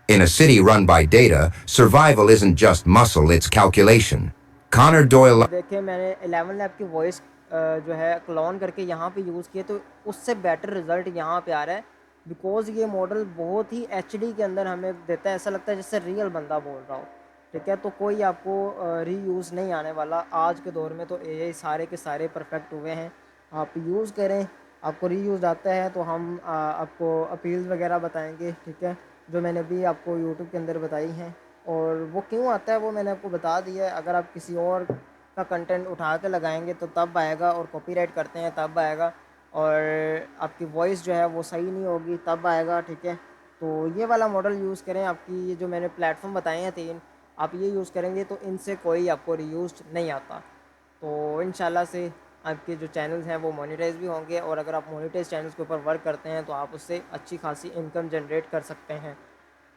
Speaker 2: In a city run by data, survival isn't just muscle, it's calculation. Connor Doyle.
Speaker 1: देखिए, मैंने 11 लैब की वॉइस जो है क्लोन करके यहाँ पे यूज़ किए, तो उससे बेटर रिज़ल्ट यहाँ पे आ रहा है। बिकॉज़ ये मॉडल बहुत ही एचडी के अंदर हमें देता है, ऐसा लगता है जैसे रियल बंदा बोल रहा हो। ठीक है, तो कोई आपको रीयूज़ नहीं आने वाला। आज के दौर में तो एआई सारे के सारे परफेक्ट हुए हैं, आप यूज़ करें। आपको रीयूज़ आता है तो हम आपको अपील्स वगैरह बताएंगे, ठीक है, जो मैंने भी आपको यूट्यूब के अंदर बताई हैं। और वो क्यों आता है वो मैंने आपको बता दिया है। अगर आप किसी और का कंटेंट उठा के लगाएंगे तो तब आएगा, और कॉपीराइट करते हैं तब आएगा, और आपकी वॉइस जो है वो सही नहीं होगी तब आएगा। ठीक है, तो ये वाला मॉडल यूज़ करें। आपकी ये जो मैंने प्लेटफॉर्म बताए हैं 3, आप ये यूज़ करेंगे तो इनसे कोई आपको रीयूज़ नहीं आता। तो इंशाल्लाह से आपके जो चैनल्स हैं वो मोनेटाइज भी होंगे, और अगर आप मोनेटाइज चैनल्स के ऊपर वर्क करते हैं तो आप उससे अच्छी खासी इनकम जनरेट कर सकते हैं।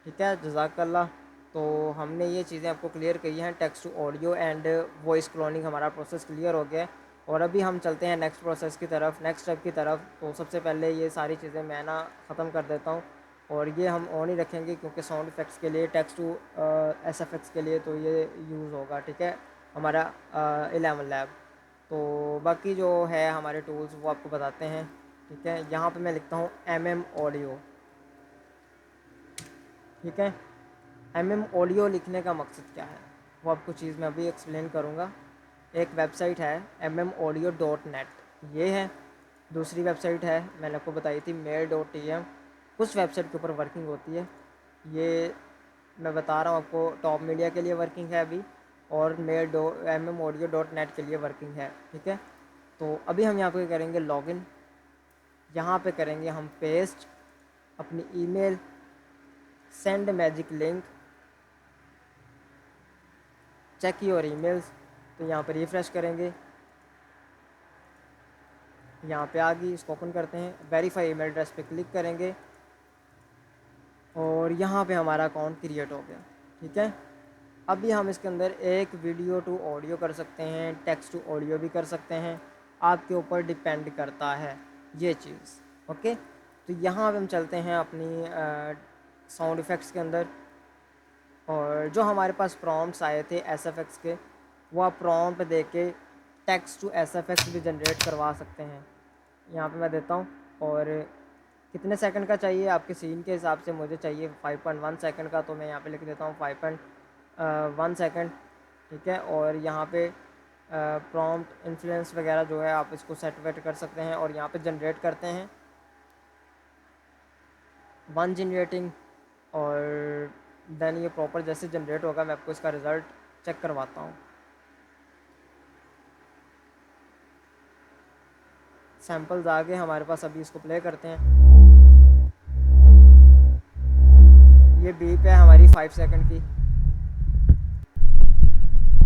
Speaker 1: ठीक है, जज़ाकल्लाह। तो हमने ये चीज़ें आपको क्लियर की हैं, text to audio and voice cloning हमारा प्रोसेस क्लियर हो गया है। और अभी हम चलते हैं नेक्स्ट प्रोसेस की तरफ, नेक्स्ट स्टेप की तरफ। तो सबसे पहले ये सारी चीज़ें मैं ना ख़त्म कर देता हूँ, और ये हम ऑन ही रखेंगे क्योंकि साउंड इफ़ेक्ट्स के लिए, टेक्स्ट टू एसएफएक्स के लिए तो ये यूज़ होगा। ठीक है, हमारा 11 लैब। तो बाकी जो है हमारे टूल्स वो आपको बताते हैं। ठीक है, यहाँ पे मैं लिखता हूँ MM ऑडियो। ठीक है, MM ऑडियो लिखने का मकसद क्या है वो आपको चीज़ मैं अभी एक्सप्लेन करूँगा। एक वेबसाइट है mmaudio.net, ये है। दूसरी वेबसाइट है मैंने आपको बताई थी mail.tm। कुछ वेबसाइट के ऊपर वर्किंग होती है, ये मैं बता रहा हूँ आपको। टॉप मीडिया के लिए वर्किंग है अभी, और mmaudio.net के लिए वर्किंग है। ठीक है, तो अभी हम यहाँ पे करेंगे लॉगिन। यहाँ पे करेंगे हम पेस्ट अपनी email, send magic link, check your emails. तो यहाँ पर रिफ़्रेश करेंगे, यहाँ पे आ गई, इसको ओपन करते हैं। वेरीफाई ईमेल एड्रेस पे क्लिक करेंगे, और यहाँ पे हमारा अकाउंट क्रिएट हो गया। ठीक है, अभी हम इसके अंदर एक वीडियो टू ऑडियो कर सकते हैं, टेक्स्ट टू ऑडियो भी कर सकते हैं, आपके ऊपर डिपेंड करता है ये चीज़। ओके, तो यहाँ पे हम चलते हैं अपनी साउंड इफ़ेक्ट्स के अंदर, और जो हमारे पास प्रॉम्प्ट्स आए थे एसएफएक्स के, वो आप प्रॉम्प्ट दे के टेक्स्ट टू एसएफएक्स भी जनरेट करवा सकते हैं। यहाँ पे मैं देता हूँ, और कितने सेकंड का चाहिए आपके सीन के हिसाब से। मुझे चाहिए 5.1 सेकंड का, तो मैं यहाँ पे लिख देता हूँ 5.1 सेकंड। ठीक है, और यहाँ पे प्रॉम्प्ट इन्फ्लुएंस वगैरह जो है आप इसको सेट वेट कर सकते हैं, और यहाँ पे जनरेट करते हैं 1 जनरेटिंग। और देन ये प्रॉपर जैसे जनरेट होगा मैं आपको इसका रिज़ल्ट चेक करवाता हूँ। सैम्पल्स आ गए हमारे पास, अभी इसको प्ले करते हैं। ये बीप है हमारी 5 सेकंड की,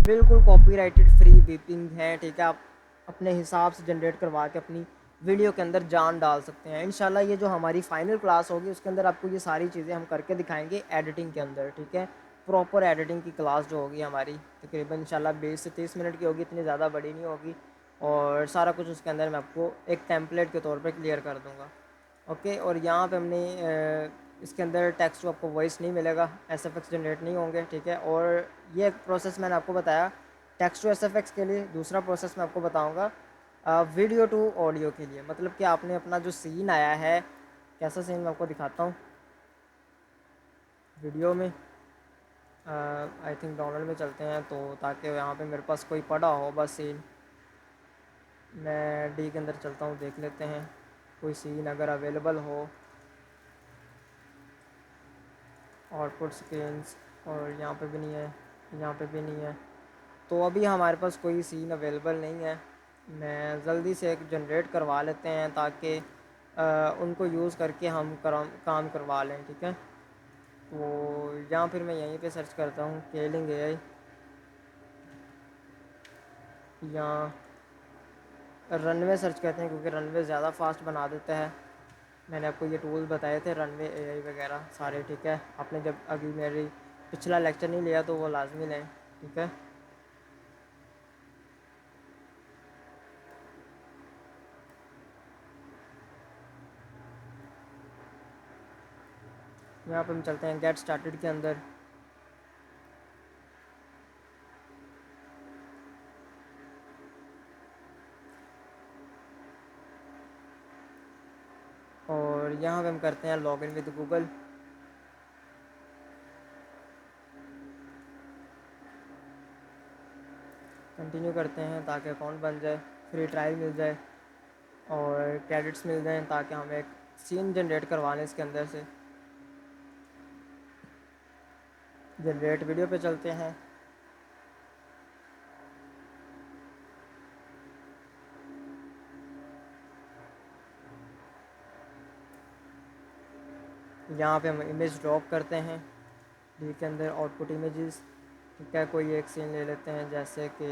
Speaker 1: बिल्कुल कॉपीराइटेड फ्री बीपिंग है। ठीक है, आप अपने हिसाब से जनरेट करवा के अपनी वीडियो के अंदर जान डाल सकते हैं। इंशाल्लाह ये जो हमारी फ़ाइनल क्लास होगी उसके अंदर आपको ये सारी चीज़ें हम करके दिखाएंगे एडिटिंग के अंदर। ठीक है, प्रॉपर एडिटिंग की क्लास जो होगी हमारी तकरीबन इंशाल्लाह 20 से 30 मिनट की होगी, इतनी ज़्यादा बड़ी नहीं होगी, और सारा कुछ उसके अंदर मैं आपको एक टेम्पलेट के तौर पर क्लियर कर दूँगा। ओके, और यहाँ पर हमने इसके अंदर टेक्स्ट टू आपको वॉइस नहीं मिलेगा, एसएफएक्स जनरेट नहीं होंगे। ठीक है, और ये एक प्रोसेस मैंने आपको बताया टेक्स्ट टू एसएफएक्स के लिए। दूसरा प्रोसेस मैं आपको बताऊंगा वीडियो टू ऑडियो के लिए, मतलब कि आपने अपना जो सीन आया है, कैसा सीन मैं आपको दिखाता हूँ वीडियो में। आई थिंक डाउनलोड में चलते हैं, तो ताकि यहाँ पे मेरे पास कोई पड़ा हो बस सीन। मैं डी के अंदर चलता हूँ, देख लेते हैं कोई सीन अगर अवेलेबल हो। आउटपुट स्क्रीन्स, और यहाँ पे भी नहीं है, यहाँ पे भी नहीं है। तो अभी हमारे पास कोई सीन अवेलेबल नहीं है। मैं जल्दी से एक जनरेट करवा लेते हैं ताकि उनको यूज़ करके हम काम करवा लें, ठीक है। तो यहाँ फिर मैं यहीं पे सर्च करता हूँ स्केलिंग एआई, या रनवे सर्च करते हैं क्योंकि रनवे ज़्यादा फास्ट बना देता है। मैंने आपको ये टूल्स बताए थे रनवे एआई वगैरह सारे, ठीक है। आपने जब अभी मेरी पिछला लेक्चर नहीं लिया तो वो लाजमी लें, ठीक है। यहाँ पे हम चलते हैं गेट स्टार्टेड के अंदर। और यहाँ पे हम करते हैं लॉगिन विद गूगल। कंटिन्यू करते हैं ताकि अकाउंट बन जाए, फ्री ट्रायल मिल जाए और क्रेडिट्स मिल जाएं ताकि हम एक सीन जनरेट करवा लें इसके अंदर से। जनरेट वीडियो पे चलते हैं। यहाँ पे हम इमेज ड्रॉप करते हैं डी के अंदर, आउटपुट इमेजेस, ठीक है। कोई एक सीन ले लेते हैं, जैसे कि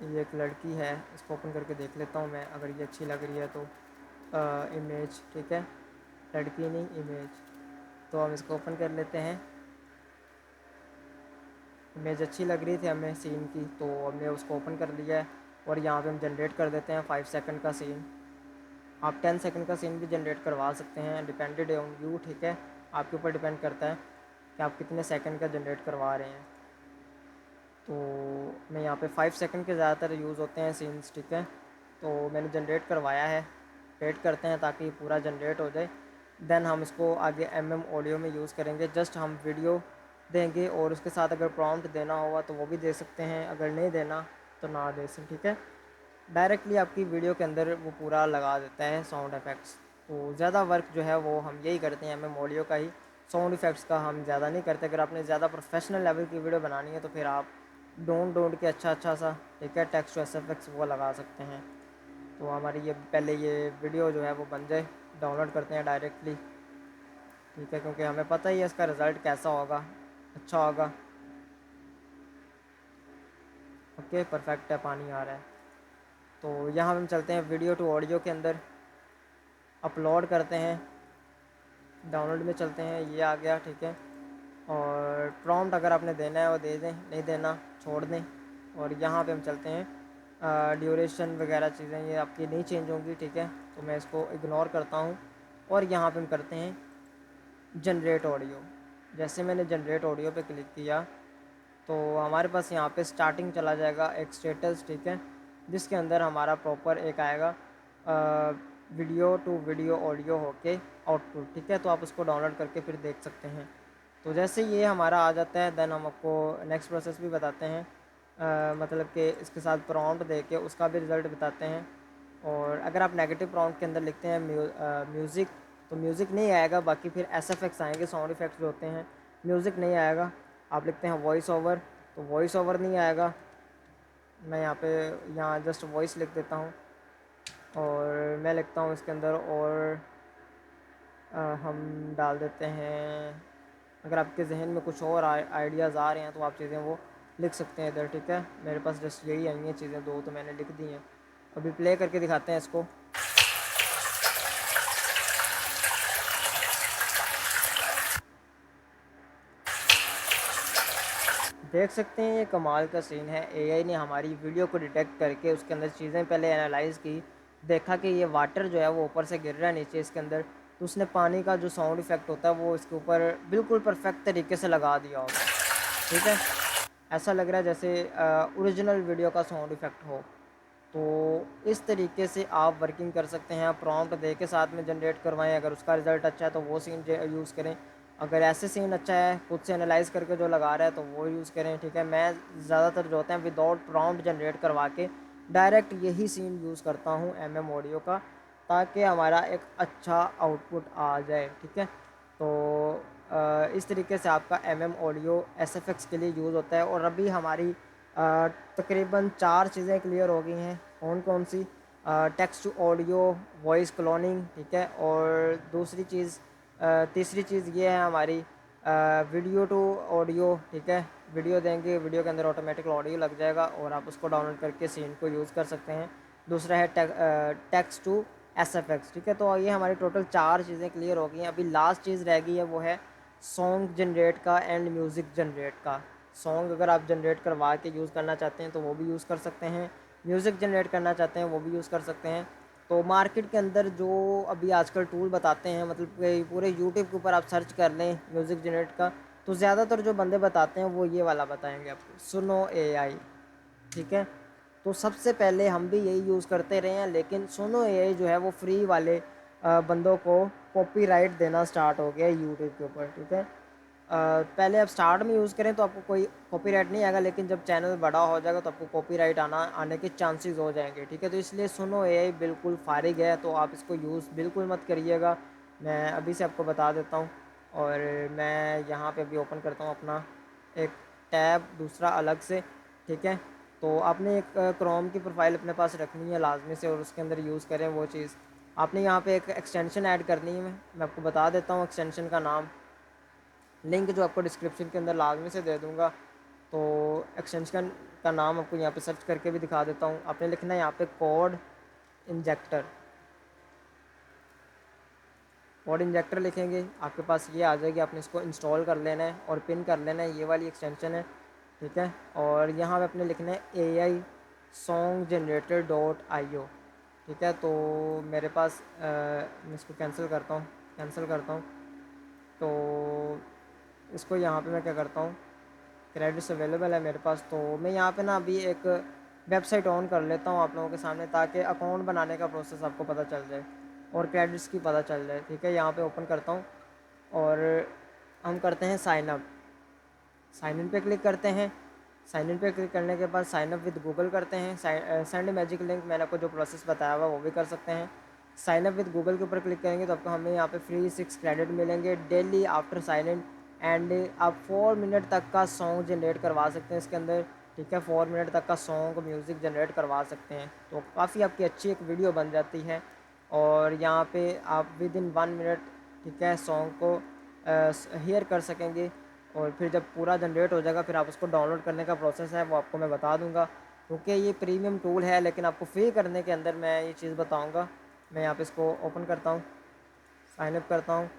Speaker 1: ये एक लड़की है, इसको ओपन करके देख लेता हूँ मैं, अगर ये अच्छी लग रही है तो इमेज, ठीक है, लड़की नहीं इमेज। तो हम इसको ओपन कर लेते हैं। इमेज अच्छी लग रही थी हमें सीन की, तो हमने उसको ओपन कर लिया है। और यहाँ पे हम जनरेट कर देते हैं 5 सेकंड का सीन। आप 10 सेकंड का सीन भी जनरेट करवा सकते हैं, डिपेंडेड ऑन यू, ठीक है। आपके ऊपर डिपेंड करता है कि आप कितने सेकंड का जनरेट करवा रहे हैं। तो मैं यहाँ पे 5 सेकंड के ज़्यादातर यूज़ होते हैं सीन्स, ठीक है। तो मैंने जनरेट करवाया है, वेट करते हैं ताकि पूरा जनरेट हो जाए। देन हम इसको आगे ऑडियो में यूज़ करेंगे। जस्ट हम वीडियो देंगे और उसके साथ अगर प्रॉम्प्ट देना होगा तो वो भी दे सकते हैं, अगर नहीं देना तो ना दे सकते, ठीक है। डायरेक्टली आपकी वीडियो के अंदर वो पूरा लगा देता है साउंड इफ़ेक्ट्स। तो ज़्यादा वर्क जो है वो हम यही करते हैं ऑडियो का ही, साउंड इफ़ेक्ट्स का हम ज़्यादा नहीं करते। अगर आपने ज़्यादा प्रोफेशनल लेवल की वीडियो बनानी है तो फिर आप ढूंढ के अच्छा सा, ठीक है, टेक्स्ट टू एसएफएक्स वो लगा सकते हैं। तो हमारी ये पहले ये वीडियो जो है वो बन जाए, डाउनलोड करते हैं डायरेक्टली, ठीक है, क्योंकि हमें पता ही है इसका रिज़ल्ट कैसा होगा, अच्छा होगा। ओके, परफेक्ट है, पानी आ रहा है। तो यहाँ हम चलते हैं वीडियो टू ऑडियो के अंदर, अपलोड करते हैं, डाउनलोड में चलते हैं, ये आ गया, ठीक है। और प्रॉम्प्ट अगर आपने देना है वो दे दें, नहीं देना छोड़ दें। और यहाँ पे हम चलते हैं ड्यूरेशन वगैरह चीज़ें ये आपकी नहीं चेंज होंगी, ठीक है। तो मैं इसको इग्नोर करता हूँ। और यहाँ पे हम करते हैं जनरेट ऑडियो। जैसे मैंने जनरेट ऑडियो पे क्लिक किया तो हमारे पास यहाँ पे स्टार्टिंग चला जाएगा एक स्टेटस, ठीक है, जिसके अंदर हमारा प्रॉपर एक आएगा वीडियो टू वीडियो ऑडियो होके आउटपुट, ठीक है। तो आप उसको डाउनलोड करके फिर देख सकते हैं। तो जैसे ये हमारा आ जाता है देन हम आपको नेक्स्ट प्रोसेस भी बताते हैं, मतलब कि इसके साथ प्रॉम्प्ट दे के उसका भी रिज़ल्ट बताते हैं। और अगर आप नेगेटिव प्रॉम्प्ट के अंदर लिखते हैं म्यूज़िक तो म्यूज़िक नहीं आएगा, बाकी फिर एसएफएक्स आएंगे, साउंड इफ़ेक्ट्स जो होते हैं, म्यूज़िक नहीं आएगा। आप लिखते हैं वॉइस ओवर तो वॉइस ओवर नहीं आएगा। मैं यहाँ जस्ट वॉइस लिख देता हूँ और मैं लिखता हूँ इसके अंदर, और हम डाल देते हैं, अगर आपके जहन में कुछ और आइडियाज़ आ रहे हैं तो आप चीज़ें वो लिख सकते हैं इधर, ठीक है। मेरे पास जस्ट यही आई हैं चीज़ें, दो तो मैंने लिख दी हैं। अभी प्ले करके दिखाते हैं इसको। देख सकते हैं ये कमाल का सीन है। एआई ने हमारी वीडियो को डिटेक्ट करके उसके अंदर चीज़ें पहले एनालाइज़ की, देखा कि ये वाटर जो है वो ऊपर से गिर रहा है नीचे इसके अंदर, तो उसने पानी का जो साउंड इफ़ेक्ट होता है वो इसके ऊपर बिल्कुल परफेक्ट तरीके से लगा दिया होगा, ठीक है। ऐसा लग रहा है जैसे ओरिजिनल वीडियो का साउंड इफ़ेक्ट हो। तो इस तरीके से आप वर्किंग कर सकते हैं। आप प्रॉम्प्ट दे के साथ में जनरेट करवाएं, अगर उसका रिज़ल्ट अच्छा है तो वो सीन यूज़ करें, अगर ऐसे सीन अच्छा है खुद से एनालाइज करके जो लगा रहा है तो वो यूज़ करें, ठीक है। मैं ज़्यादातर जो होते हैं विदाउट प्रॉम्प्ट जनरेट करवा के डायरेक्ट यही सीन यूज़ करता हूँ ऑडियो का, ताकि हमारा एक अच्छा आउटपुट आ जाए, ठीक है। तो इस तरीके से आपका ऑडियो एसएफएक्स के लिए यूज़ होता है। और अभी हमारी तकरीबन 4 चीज़ें क्लियर हो गई हैं। कौन कौन सी? Text to audio, voice cloning, ठीक है। और तीसरी चीज़ ये है हमारी वीडियो टू ऑडियो, ठीक है। वीडियो देंगे, वीडियो के अंदर ऑटोमेटिक ऑडियो लग जाएगा और आप उसको डाउनलोड करके सीन को यूज़ कर सकते हैं। दूसरा है टेक्स्ट टू SFX, ठीक है। तो ये हमारी टोटल 4 चीज़ें क्लियर हो गई हैं। अभी लास्ट चीज़ रह गई है, वो है सॉन्ग जनरेट का एंड म्यूज़िक जनरेट का। सॉन्ग अगर आप जनरेट करवा के यूज़ करना चाहते हैं तो वो भी यूज़ कर सकते हैं, म्यूज़िक जनरेट करना चाहते हैं वो भी यूज़ कर सकते हैं। तो मार्केट के अंदर जो अभी आजकल टूल बताते हैं, मतलब कि पूरे यूट्यूब के ऊपर आप सर्च कर लें म्यूज़िक जनरेट का, तो ज़्यादातर जो बंदे बताते हैं वो ये वाला बताएंगे आपको, सुनो AI, ठीक है। तो सबसे पहले हम भी यही यूज़ करते रहे हैं, लेकिन सुनो AI जो है वो फ्री वाले बंदों को कॉपीराइट देना स्टार्ट हो गया है यूट्यूब के ऊपर, ठीक है। पहले आप स्टार्ट में यूज़ करें तो आपको कोई कॉपीराइट नहीं आएगा, लेकिन जब चैनल बड़ा हो जाएगा तो आपको कॉपीराइट आने के चांसेस हो जाएंगे, ठीक है। तो इसलिए सुनो AI बिल्कुल फारिग है, तो आप इसको यूज़ बिल्कुल मत करिएगा। मैं अभी से आपको बता देता हूँ। और मैं यहाँ पे अभी ओपन करता हूँ अपना एक टैब दूसरा अलग से, ठीक है। तो आपने एक क्रोम की प्रोफाइल अपने पास रखनी है लाजमी से, और उसके अंदर यूज़ करें वो चीज़। आपने यहाँ पे एक एक्सटेंशन ऐड करनी है, मैं आपको बता देता हूँ एक्सटेंशन का नाम, लिंक जो आपको डिस्क्रिप्शन के अंदर लाजमी से दे दूँगा। तो एक्सटेंशन का नाम आपको यहाँ पे सर्च करके भी दिखा देता हूँ। आपने लिखना है यहाँ पे कोड इंजेक्टर। कोड इंजेक्टर लिखेंगे, आपके पास ये आ जाएगी, आपने इसको इंस्टॉल कर लेना है और पिन कर लेना है। ये वाली एक्सटेंशन है, ठीक है। और यहाँ पे अपने लिखना है AI सॉन्ग जनरेटर .io, ठीक है। तो मेरे पास मैं इसको कैंसिल करता हूँ। तो इसको यहाँ पे मैं क्या करता हूँ, क्रेडिट्स अवेलेबल है मेरे पास, तो मैं यहाँ पे ना अभी एक वेबसाइट ऑन कर लेता हूँ आप लोगों के सामने, ताकि अकाउंट बनाने का प्रोसेस आपको पता चल जाए और क्रेडिट्स की पता चल जाए, ठीक है। यहाँ पे ओपन करता हूँ और हम करते हैं साइन इन पे क्लिक करते हैं। साइन इन पे क्लिक करने के बाद साइन अप विद गूगल करते हैं। सेंड मैजिक लिंक, मैंने आपको जो प्रोसेस बताया हुआ वो भी कर सकते हैं। साइन अप विद गूगल के ऊपर क्लिक करेंगे तो आपको हमें यहाँ पे फ्री 6 क्रेडिट मिलेंगे daily after sign in. And आप 4 मिनट तक का सॉन्ग जनरेट करवा सकते हैं इसके अंदर, ठीक है। 4 मिनट तक का सॉन्ग म्यूज़िक जनरेट करवा सकते हैं, तो काफ़ी आपकी अच्छी एक वीडियो बन जाती है। और यहाँ पे आप विद इन 1 मिनट, ठीक है, सॉन्ग को हेयर कर सकेंगे। और फिर जब पूरा जनरेट हो जाएगा फिर आप उसको डाउनलोड करने का प्रोसेस है वो आपको मैं बता दूंगा, क्योंकि ये प्रीमियम टूल है, लेकिन आपको फ्री करने के अंदर मैं ये चीज़ बताऊंगा। मैं यहाँ पे इसको ओपन करता हूँ, साइन अप करता हूँ,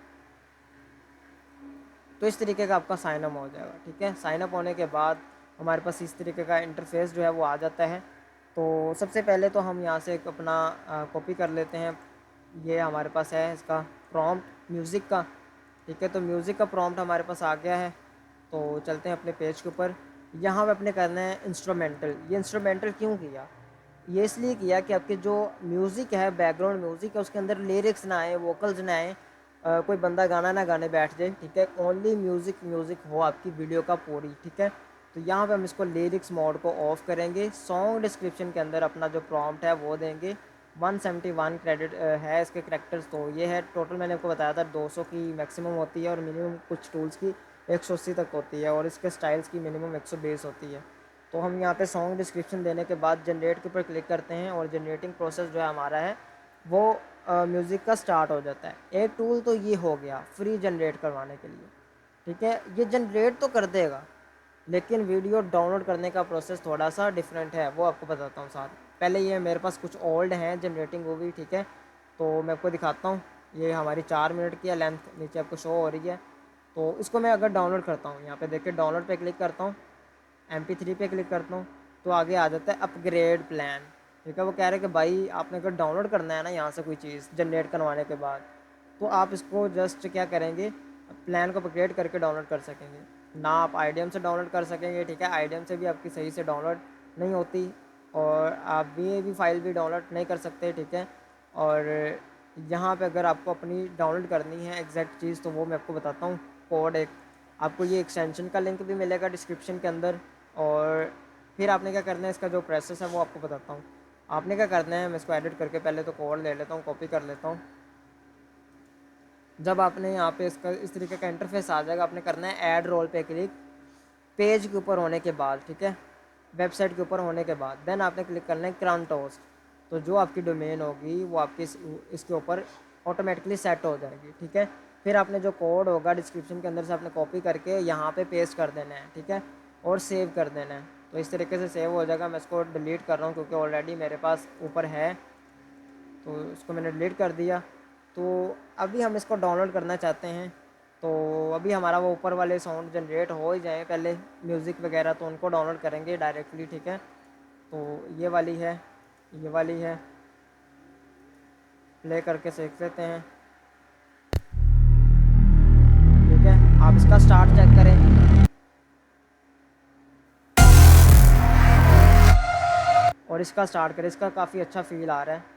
Speaker 1: तो इस तरीके का आपका साइन अप हो जाएगा, ठीक है। साइन अप होने के बाद हमारे पास इस तरीके का इंटरफेस जो है वो आ जाता है। तो सबसे पहले तो हम यहाँ से एक अपना कॉपी कर लेते हैं। ये हमारे पास है इसका प्रॉम्प्ट म्यूज़िक का, ठीक है। तो म्यूज़िक का प्रॉम्प्ट हमारे पास आ गया है। तो चलते हैं अपने पेज के ऊपर। यहाँ पे अपने करना है इंस्ट्रूमेंटल। ये इंस्ट्रूमेंटल क्यों किया, ये इसलिए किया कि आपके जो म्यूज़िक है, बैकग्राउंड म्यूज़िक है, उसके अंदर लिरिक्स ना आए, वोकल्स ना आए, कोई बंदा गाना ना गाने बैठ जाए, ठीक है। ओनली म्यूज़िक हो आपकी वीडियो का पूरी, ठीक है। तो यहाँ पे हम इसको लिरिक्स मोड को ऑफ़ करेंगे। सॉन्ग डिस्क्रिप्शन के अंदर अपना जो प्रॉम्प्ट है वो देंगे। 171 क्रेडिट है इसके करेक्टर्स। तो ये है टोटल, मैंने आपको बताया था 200 की मैक्सिमम होती है और मिनिमम कुछ टूल्स की 180 तक होती है, और इसके स्टाइल्स की मिनिमम 120 होती है। तो हम यहाँ पे सॉन्ग डिस्क्रिप्शन देने के बाद जनरेट के ऊपर क्लिक करते हैं और जनरेटिंग प्रोसेस जो है हमारा है वो म्यूज़िक का स्टार्ट हो जाता है। एक टूल तो ये हो गया फ्री जनरेट करवाने के लिए, ठीक है। ये जनरेट तो कर देगा, लेकिन वीडियो डाउनलोड करने का प्रोसेस थोड़ा सा डिफरेंट है, वो आपको बताता हूँ साथ। पहले ये मेरे पास कुछ ओल्ड हैं जनरेटिंग वो भी, ठीक है। तो मैं आपको दिखाता हूँ। ये हमारी 4 मिनट की है लेंथ, नीचे आपको शो हो रही है। तो इसको मैं अगर डाउनलोड करता हूँ, यहाँ पे देखिए डाउनलोड पे क्लिक करता हूँ, MP3 पे क्लिक करता हूँ, तो आगे आ जाता है अपग्रेड प्लान, ठीक है। वो कह रहे हैं कि भाई आपने अगर डाउनलोड करना है ना यहाँ से कोई चीज़ जनरेट करवाने के बाद, तो आप इसको जस्ट क्या करेंगे, प्लान को अपग्रेड करके डाउनलोड कर सकेंगे ना। आप IDM से डाउनलोड कर सकेंगे, ठीक है। IDM से भी आपकी सही से डाउनलोड नहीं होती, और आप भी फाइल भी डाउनलोड नहीं कर सकते, ठीक है। और यहाँ पे अगर आपको अपनी डाउनलोड करनी है एग्जैक्ट चीज़, तो वो मैं आपको बताता हूँ। कोड एक आपको ये एक्सटेंशन का लिंक भी मिलेगा डिस्क्रिप्शन के अंदर। और फिर आपने क्या करना है, इसका जो प्रोसेस है वो आपको बताता हूँ। आपने क्या करना है, मैं इसको एडिट करके पहले तो कोड ले लेता हूँ, कॉपी कर लेता हूँ। जब आपने यहाँ पे इसका इस तरीके का इंटरफेस आ जाएगा, आपने करना है ऐड रोल पे क्लिक, पेज के ऊपर होने के बाद, ठीक है, वेबसाइट के ऊपर होने के बाद। देन आपने क्लिक करना है क्रंट होस्ट। तो जो आपकी डोमेन होगी वो आपके इसके ऊपर ऑटोमेटिकली सेट हो जाएगी, ठीक है। फिर आपने जो कोड होगा डिस्क्रिप्शन के अंदर से आपने कॉपी करके यहाँ पे पेस्ट कर देना है, ठीक है, और सेव कर देना है। तो इस तरीके से सेव हो जाएगा। मैं इसको डिलीट कर रहा हूँ क्योंकि ऑलरेडी मेरे पास ऊपर है, तो इसको मैंने डिलीट कर दिया। तो अभी हम इसको डाउनलोड करना चाहते हैं, तो अभी हमारा वो ऊपर वाले साउंड जनरेट हो ही जाए पहले म्यूज़िक वगैरह, तो उनको डाउनलोड करेंगे डायरेक्टली, ठीक है। तो ये वाली है, ये वाली है, प्ले करके सीख लेते हैं, ठीक है। आप इसका स्टार्ट चेक करें, और इसका स्टार्ट करें, इसका काफ़ी अच्छा फील आ रहा है,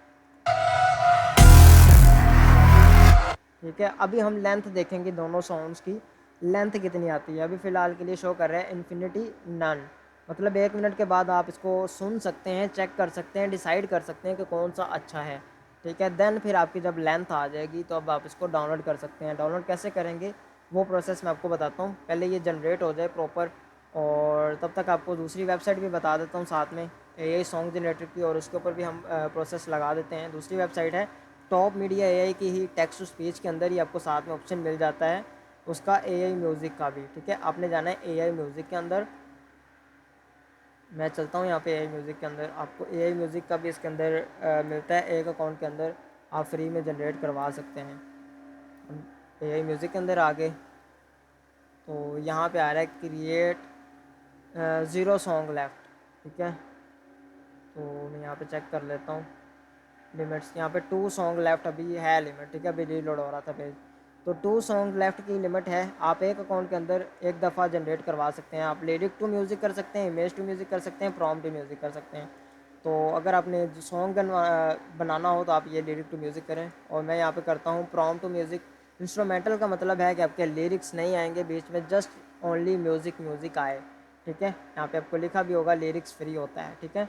Speaker 1: ठीक है। अभी हम लेंथ देखेंगे दोनों साउंड्स की, लेंथ कितनी आती है। अभी फ़िलहाल के लिए शो कर रहा है इन्फिनिटी नन, मतलब 1 मिनट के बाद आप इसको सुन सकते हैं, चेक कर सकते हैं, डिसाइड कर सकते हैं कि कौन सा अच्छा है, ठीक है। देन फिर आपकी जब लेंथ आ जाएगी तो अब आप इसको डाउनलोड कर सकते हैं। डाउनलोड कैसे करेंगे वो प्रोसेस मैं आपको बताता हूँ, पहले ये जनरेट हो जाए प्रॉपर, और तब तक आपको दूसरी वेबसाइट भी बता देता हूँ साथ में, यही सॉन्ग जनरेटर की, और उसके ऊपर भी हम प्रोसेस लगा देते हैं। दूसरी वेबसाइट है टॉप मीडिया एआई की ही, टेक्स्ट टू स्पीच के अंदर ही आपको साथ में ऑप्शन मिल जाता है उसका एआई म्यूज़िक का भी, ठीक है। आपने जाना है एआई म्यूज़िक के अंदर, मैं चलता हूँ यहाँ पे एआई म्यूज़िक के अंदर। आपको एआई म्यूज़िक का भी इसके अंदर मिलता है, एक अकाउंट के अंदर आप फ्री में जनरेट करवा सकते हैं। हम एआई म्यूज़िक के अंदर आ गए, तो यहाँ पे आ रहा है क्रिएट 0 सॉन्ग लेफ्ट, ठीक है। तो मैं यहाँ पे चेक कर लेता हूँ लिमिट्स, यहाँ पे 2 सॉन्ग लेफ्ट अभी है लिमिट, ठीक है। अभी रीलोड हो रहा था पेज, तो 2 सॉन्ग लेफ्ट की लिमिट है। आप एक अकाउंट के अंदर एक दफ़ा जनरेट करवा सकते हैं। आप लिरिक टू म्यूज़िक कर सकते हैं, इमेज टू म्यूज़िक कर सकते हैं, प्रॉम्प्ट टू म्यूज़िक कर सकते हैं। तो अगर आपने सॉन्ग बनाना हो तो आप ये लिरिक टू म्यूज़िक करें, और मैं यहाँ पे करता हूँ प्रॉम्प्ट टू म्यूज़िक। इंस्ट्रूमेंटल का मतलब है कि आपके लिरिक्स नहीं आएंगे बीच में, जस्ट ओनली म्यूज़िक आए, ठीक है। यहाँ पे आपको लिखा भी होगा लिरिक्स फ्री होता है, ठीक है।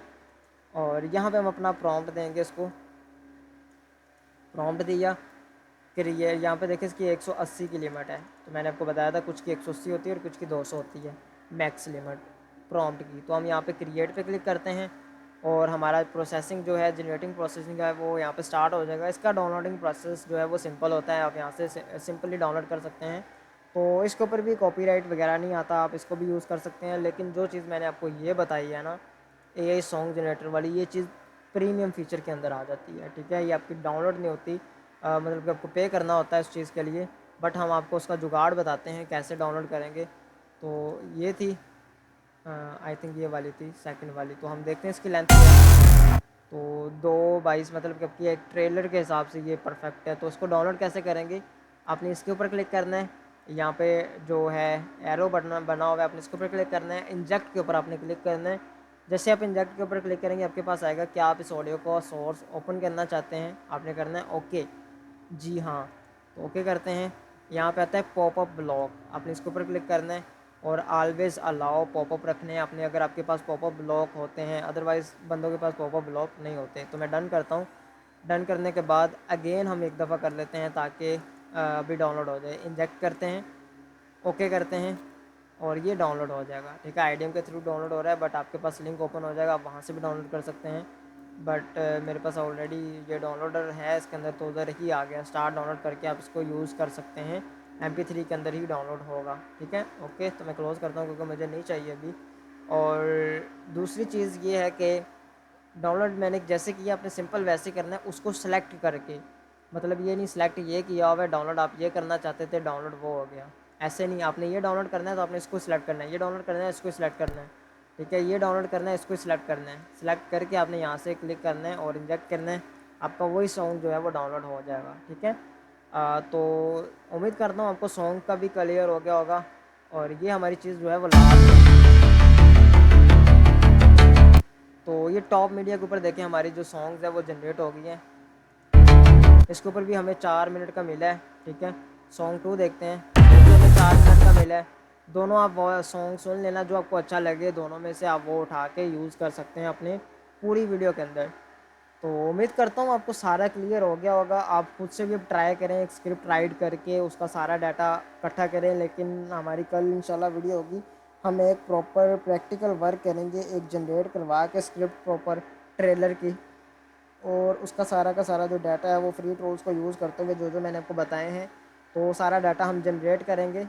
Speaker 1: और यहाँ पे हम अपना प्रॉम्प्ट देंगे, इसको प्रॉम्प्ट दिया, फिर ये यहाँ पे देखिए इसकी 180 की लिमिट है, तो मैंने आपको बताया था कुछ की 180 होती है और कुछ की 200 होती है मैक्स लिमिट प्रॉम्प्ट की। तो हम यहाँ पे क्रिएट पे क्लिक करते हैं, और हमारा प्रोसेसिंग जो है, जनरेटिंग प्रोसेसिंग है, वो यहाँ पे स्टार्ट हो जाएगा। इसका डाउनलोडिंग प्रोसेस जो है वो सिंपल होता है, आप यहाँ से सिंपली डाउनलोड कर सकते हैं। तो इसके ऊपर भी कॉपीराइट वगैरह नहीं आता, आप इसको भी यूज़ कर सकते हैं। लेकिन जो चीज़ मैंने आपको ये बताई है ना, एआई सॉन्ग जनरेटर वाली, ये चीज़ प्रीमियम फीचर के अंदर आ जाती है, ठीक है। ये आपकी डाउनलोड नहीं होती, मतलब कि आपको पे करना होता है उस चीज़ के लिए, बट हम आपको उसका जुगाड़ बताते हैं कैसे डाउनलोड करेंगे। तो ये थी आई थिंक ये वाली थी सेकंड वाली। तो हम देखते हैं इसकी लेंथ क्या है। तो 2:22 मतलब कि आपकी एक ट्रेलर के हिसाब से ये परफेक्ट है। तो इसको डाउनलोड कैसे करेंगे, आपने इसके ऊपर क्लिक करना है, यहाँ पे जो है एरो बटन बना हुआ है, आपने इसके ऊपर क्लिक करना है, इंजेक्ट के ऊपर आपने क्लिक करना है। जैसे आप इंजेक्ट के ऊपर क्लिक करेंगे आपके पास आएगा क्या आप इस ऑडियो को सोर्स ओपन करना चाहते हैं, आपने करना है ओके, जी हाँ। तो ओके करते हैं, यहाँ पे आता है पॉपअप ब्लॉक, आपने इसके ऊपर क्लिक करना है, और ऑलवेज़ अलाउ पॉपअप रखने हैं आपने, अगर आपके पास पॉपअप ब्लॉक होते हैं, अदरवाइज़ बंदों के पास पॉपअप ब्लॉक नहीं होते। तो मैं डन करता हूँ। डन करने के बाद अगेन हम एक दफ़ा कर लेते हैं ताकि अभी डाउनलोड हो जाए। इंजेक्ट करते हैं, ओके करते हैं, और ये डाउनलोड हो जाएगा, ठीक है। आईडीएम के थ्रू डाउनलोड हो रहा है, बट आपके पास लिंक ओपन हो जाएगा, आप वहाँ से भी डाउनलोड कर सकते हैं। बट मेरे पास ऑलरेडी ये डाउनलोडर है इसके अंदर, तो उधर ही आ गया। स्टार्ट डाउनलोड करके आप इसको यूज़ कर सकते हैं, MP3 के अंदर ही डाउनलोड होगा, ठीक है। ओके, तो मैं क्लोज़ करता हूँ क्योंकि मुझे नहीं चाहिए अभी। और दूसरी चीज़ ये है कि डाउनलोड मैंने जैसे किया, आपने सिंपल वैसे करना है, उसको सेलेक्ट करके, मतलब ये नहीं सेलेक्ट ये किया हुआ है डाउनलोड, आप ये करना चाहते थे डाउनलोड वो हो गया, ऐसे नहीं। आपने ये डाउनलोड करना है तो आपने इसको सिलेक्ट करना है, ये डाउनलोड करना है इसको सिलेक्ट करना है, ठीक है। ये डाउनलोड करना है इसको सिलेक्ट करना है, सिलेक्ट करके आपने यहाँ से क्लिक करना है और इंजेक्ट करना है, आपका वही सॉन्ग जो है वो डाउनलोड हो जाएगा, ठीक है। तो उम्मीद करता हूँ आपको सॉन्ग का भी क्लियर हो गया होगा। और ये हमारी चीज़ जो है वो लास्ट, तो ये टॉप मीडिया के ऊपर देखें हमारी जो सॉन्ग्स है वो जनरेट हो गई हैं। इसके ऊपर भी हमें 4 मिनट का मिला है, ठीक है। सॉन्ग 2 देखते हैं, इसमें हमें 4 मिनट का मिला है। दोनों आप वो सॉन्ग सुन लेना जो आपको अच्छा लगे, दोनों में से आप वो उठा के यूज़ कर सकते हैं अपने पूरी वीडियो के अंदर। तो उम्मीद करता हूँ आपको सारा क्लियर हो गया होगा। आप खुद से भी ट्राई करें, एक स्क्रिप्ट राइट करके उसका सारा डाटा इकट्ठा करें। लेकिन हमारी कल इंशाल्लाह वीडियो होगी, हम एक प्रॉपर प्रैक्टिकल वर्क करेंगे, एक जनरेट करवा के स्क्रिप्ट प्रॉपर ट्रेलर की, और उसका सारा का सारा जो डाटा है वो फ्री टूल्स को यूज़ करते हुए जो जो मैंने आपको बताए हैं, तो सारा डाटा हम जनरेट करेंगे।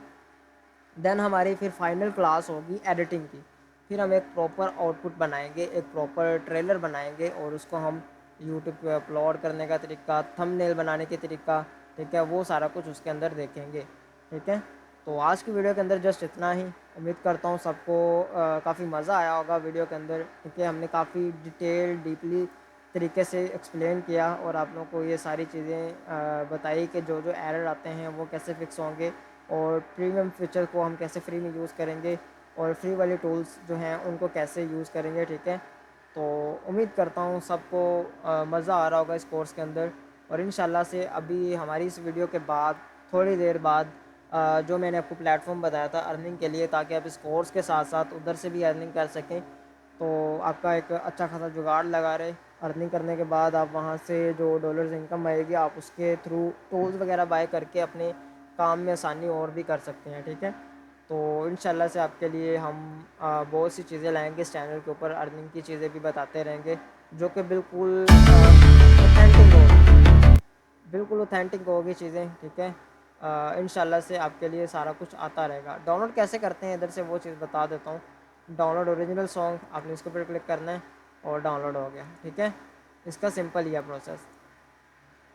Speaker 1: देन हमारी फिर फाइनल क्लास होगी एडिटिंग की। फिर हम एक प्रॉपर आउटपुट बनाएंगे, एक प्रॉपर ट्रेलर बनाएंगे और उसको हम यूट्यूब पे अपलोड करने का तरीका, थंबनेल बनाने के तरीका, ठीक है, वो सारा कुछ उसके अंदर देखेंगे। ठीक है, तो आज की वीडियो के अंदर जस्ट इतना ही। उम्मीद करता हूँ सबको काफ़ी मज़ा आया होगा वीडियो के अंदर, क्योंकि हमने काफ़ी डिटेल डीपली तरीके से एक्सप्लेन किया और आप लोगों को ये सारी चीज़ें बताई कि जो जो एरर आते हैं वो कैसे फिक्स होंगे और प्रीमियम फीचर को हम कैसे फ्री में यूज़ करेंगे और फ्री वाले टूल्स जो हैं उनको कैसे यूज़ करेंगे। ठीक है, तो उम्मीद करता हूँ सबको मज़ा आ रहा होगा इस कोर्स के अंदर। और इंशाल्लाह से अभी हमारी इस वीडियो के बाद थोड़ी देर बाद जो मैंने आपको प्लेटफॉर्म बताया था अर्निंग के लिए, ताकि आप इस कोर्स के साथ साथ उधर से भी अर्निंग कर सकें, तो आपका एक अच्छा खासा जुगाड़ लगा रहे। अर्निंग करने के बाद आप वहाँ से जो डॉलर्स इनकम आएगी आप उसके थ्रू टूल्स वगैरह बाय करके अपने काम में आसानी और भी कर सकते हैं। ठीक है, तो इंशाल्लाह से आपके लिए हम बहुत सी चीज़ें लाएंगे इस चैनल के ऊपर, अर्निंग की चीज़ें भी बताते रहेंगे जो कि बिल्कुल ऑथेंटिक हो, बिल्कुल ऑथेंटिक होगी चीज़ें। ठीक है, इंशाल्लाह से आपके लिए सारा कुछ आता रहेगा। डाउनलोड कैसे करते हैं इधर से वो चीज़ बता देता हूँ। डाउनलोड ओरिजिनल सॉन्ग, आपने इसके ऊपर क्लिक करना है और डाउनलोड हो गया। ठीक है, इसका सिंपल ही है प्रोसेस।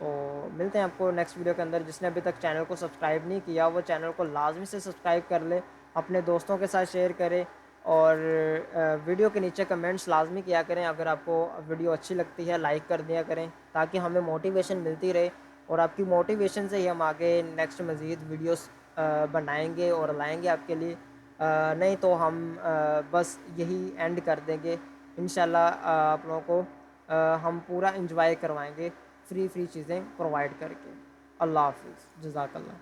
Speaker 1: तो मिलते हैं आपको नेक्स्ट वीडियो के अंदर। जिसने अभी तक चैनल को सब्सक्राइब नहीं किया वो चैनल को लाजमी से सब्सक्राइब कर ले, अपने दोस्तों के साथ शेयर करें और वीडियो के नीचे कमेंट्स लाजमी किया करें। अगर आपको वीडियो अच्छी लगती है लाइक कर दिया करें, ताकि हमें मोटिवेशन मिलती रहे और आपकी मोटिवेशन से ही हम आगे नेक्स्ट मज़ीद वीडियोस बनाएंगे और लाएंगे आपके लिए। नहीं तो हम बस यही एंड कर देंगे। इंशाल्लाह आप लोगों को हम पूरा इंजॉय करवाएंगे फ्री चीज़ें प्रोवाइड करके। अल्लाह हाफिज़, जज़ाकल्लाह।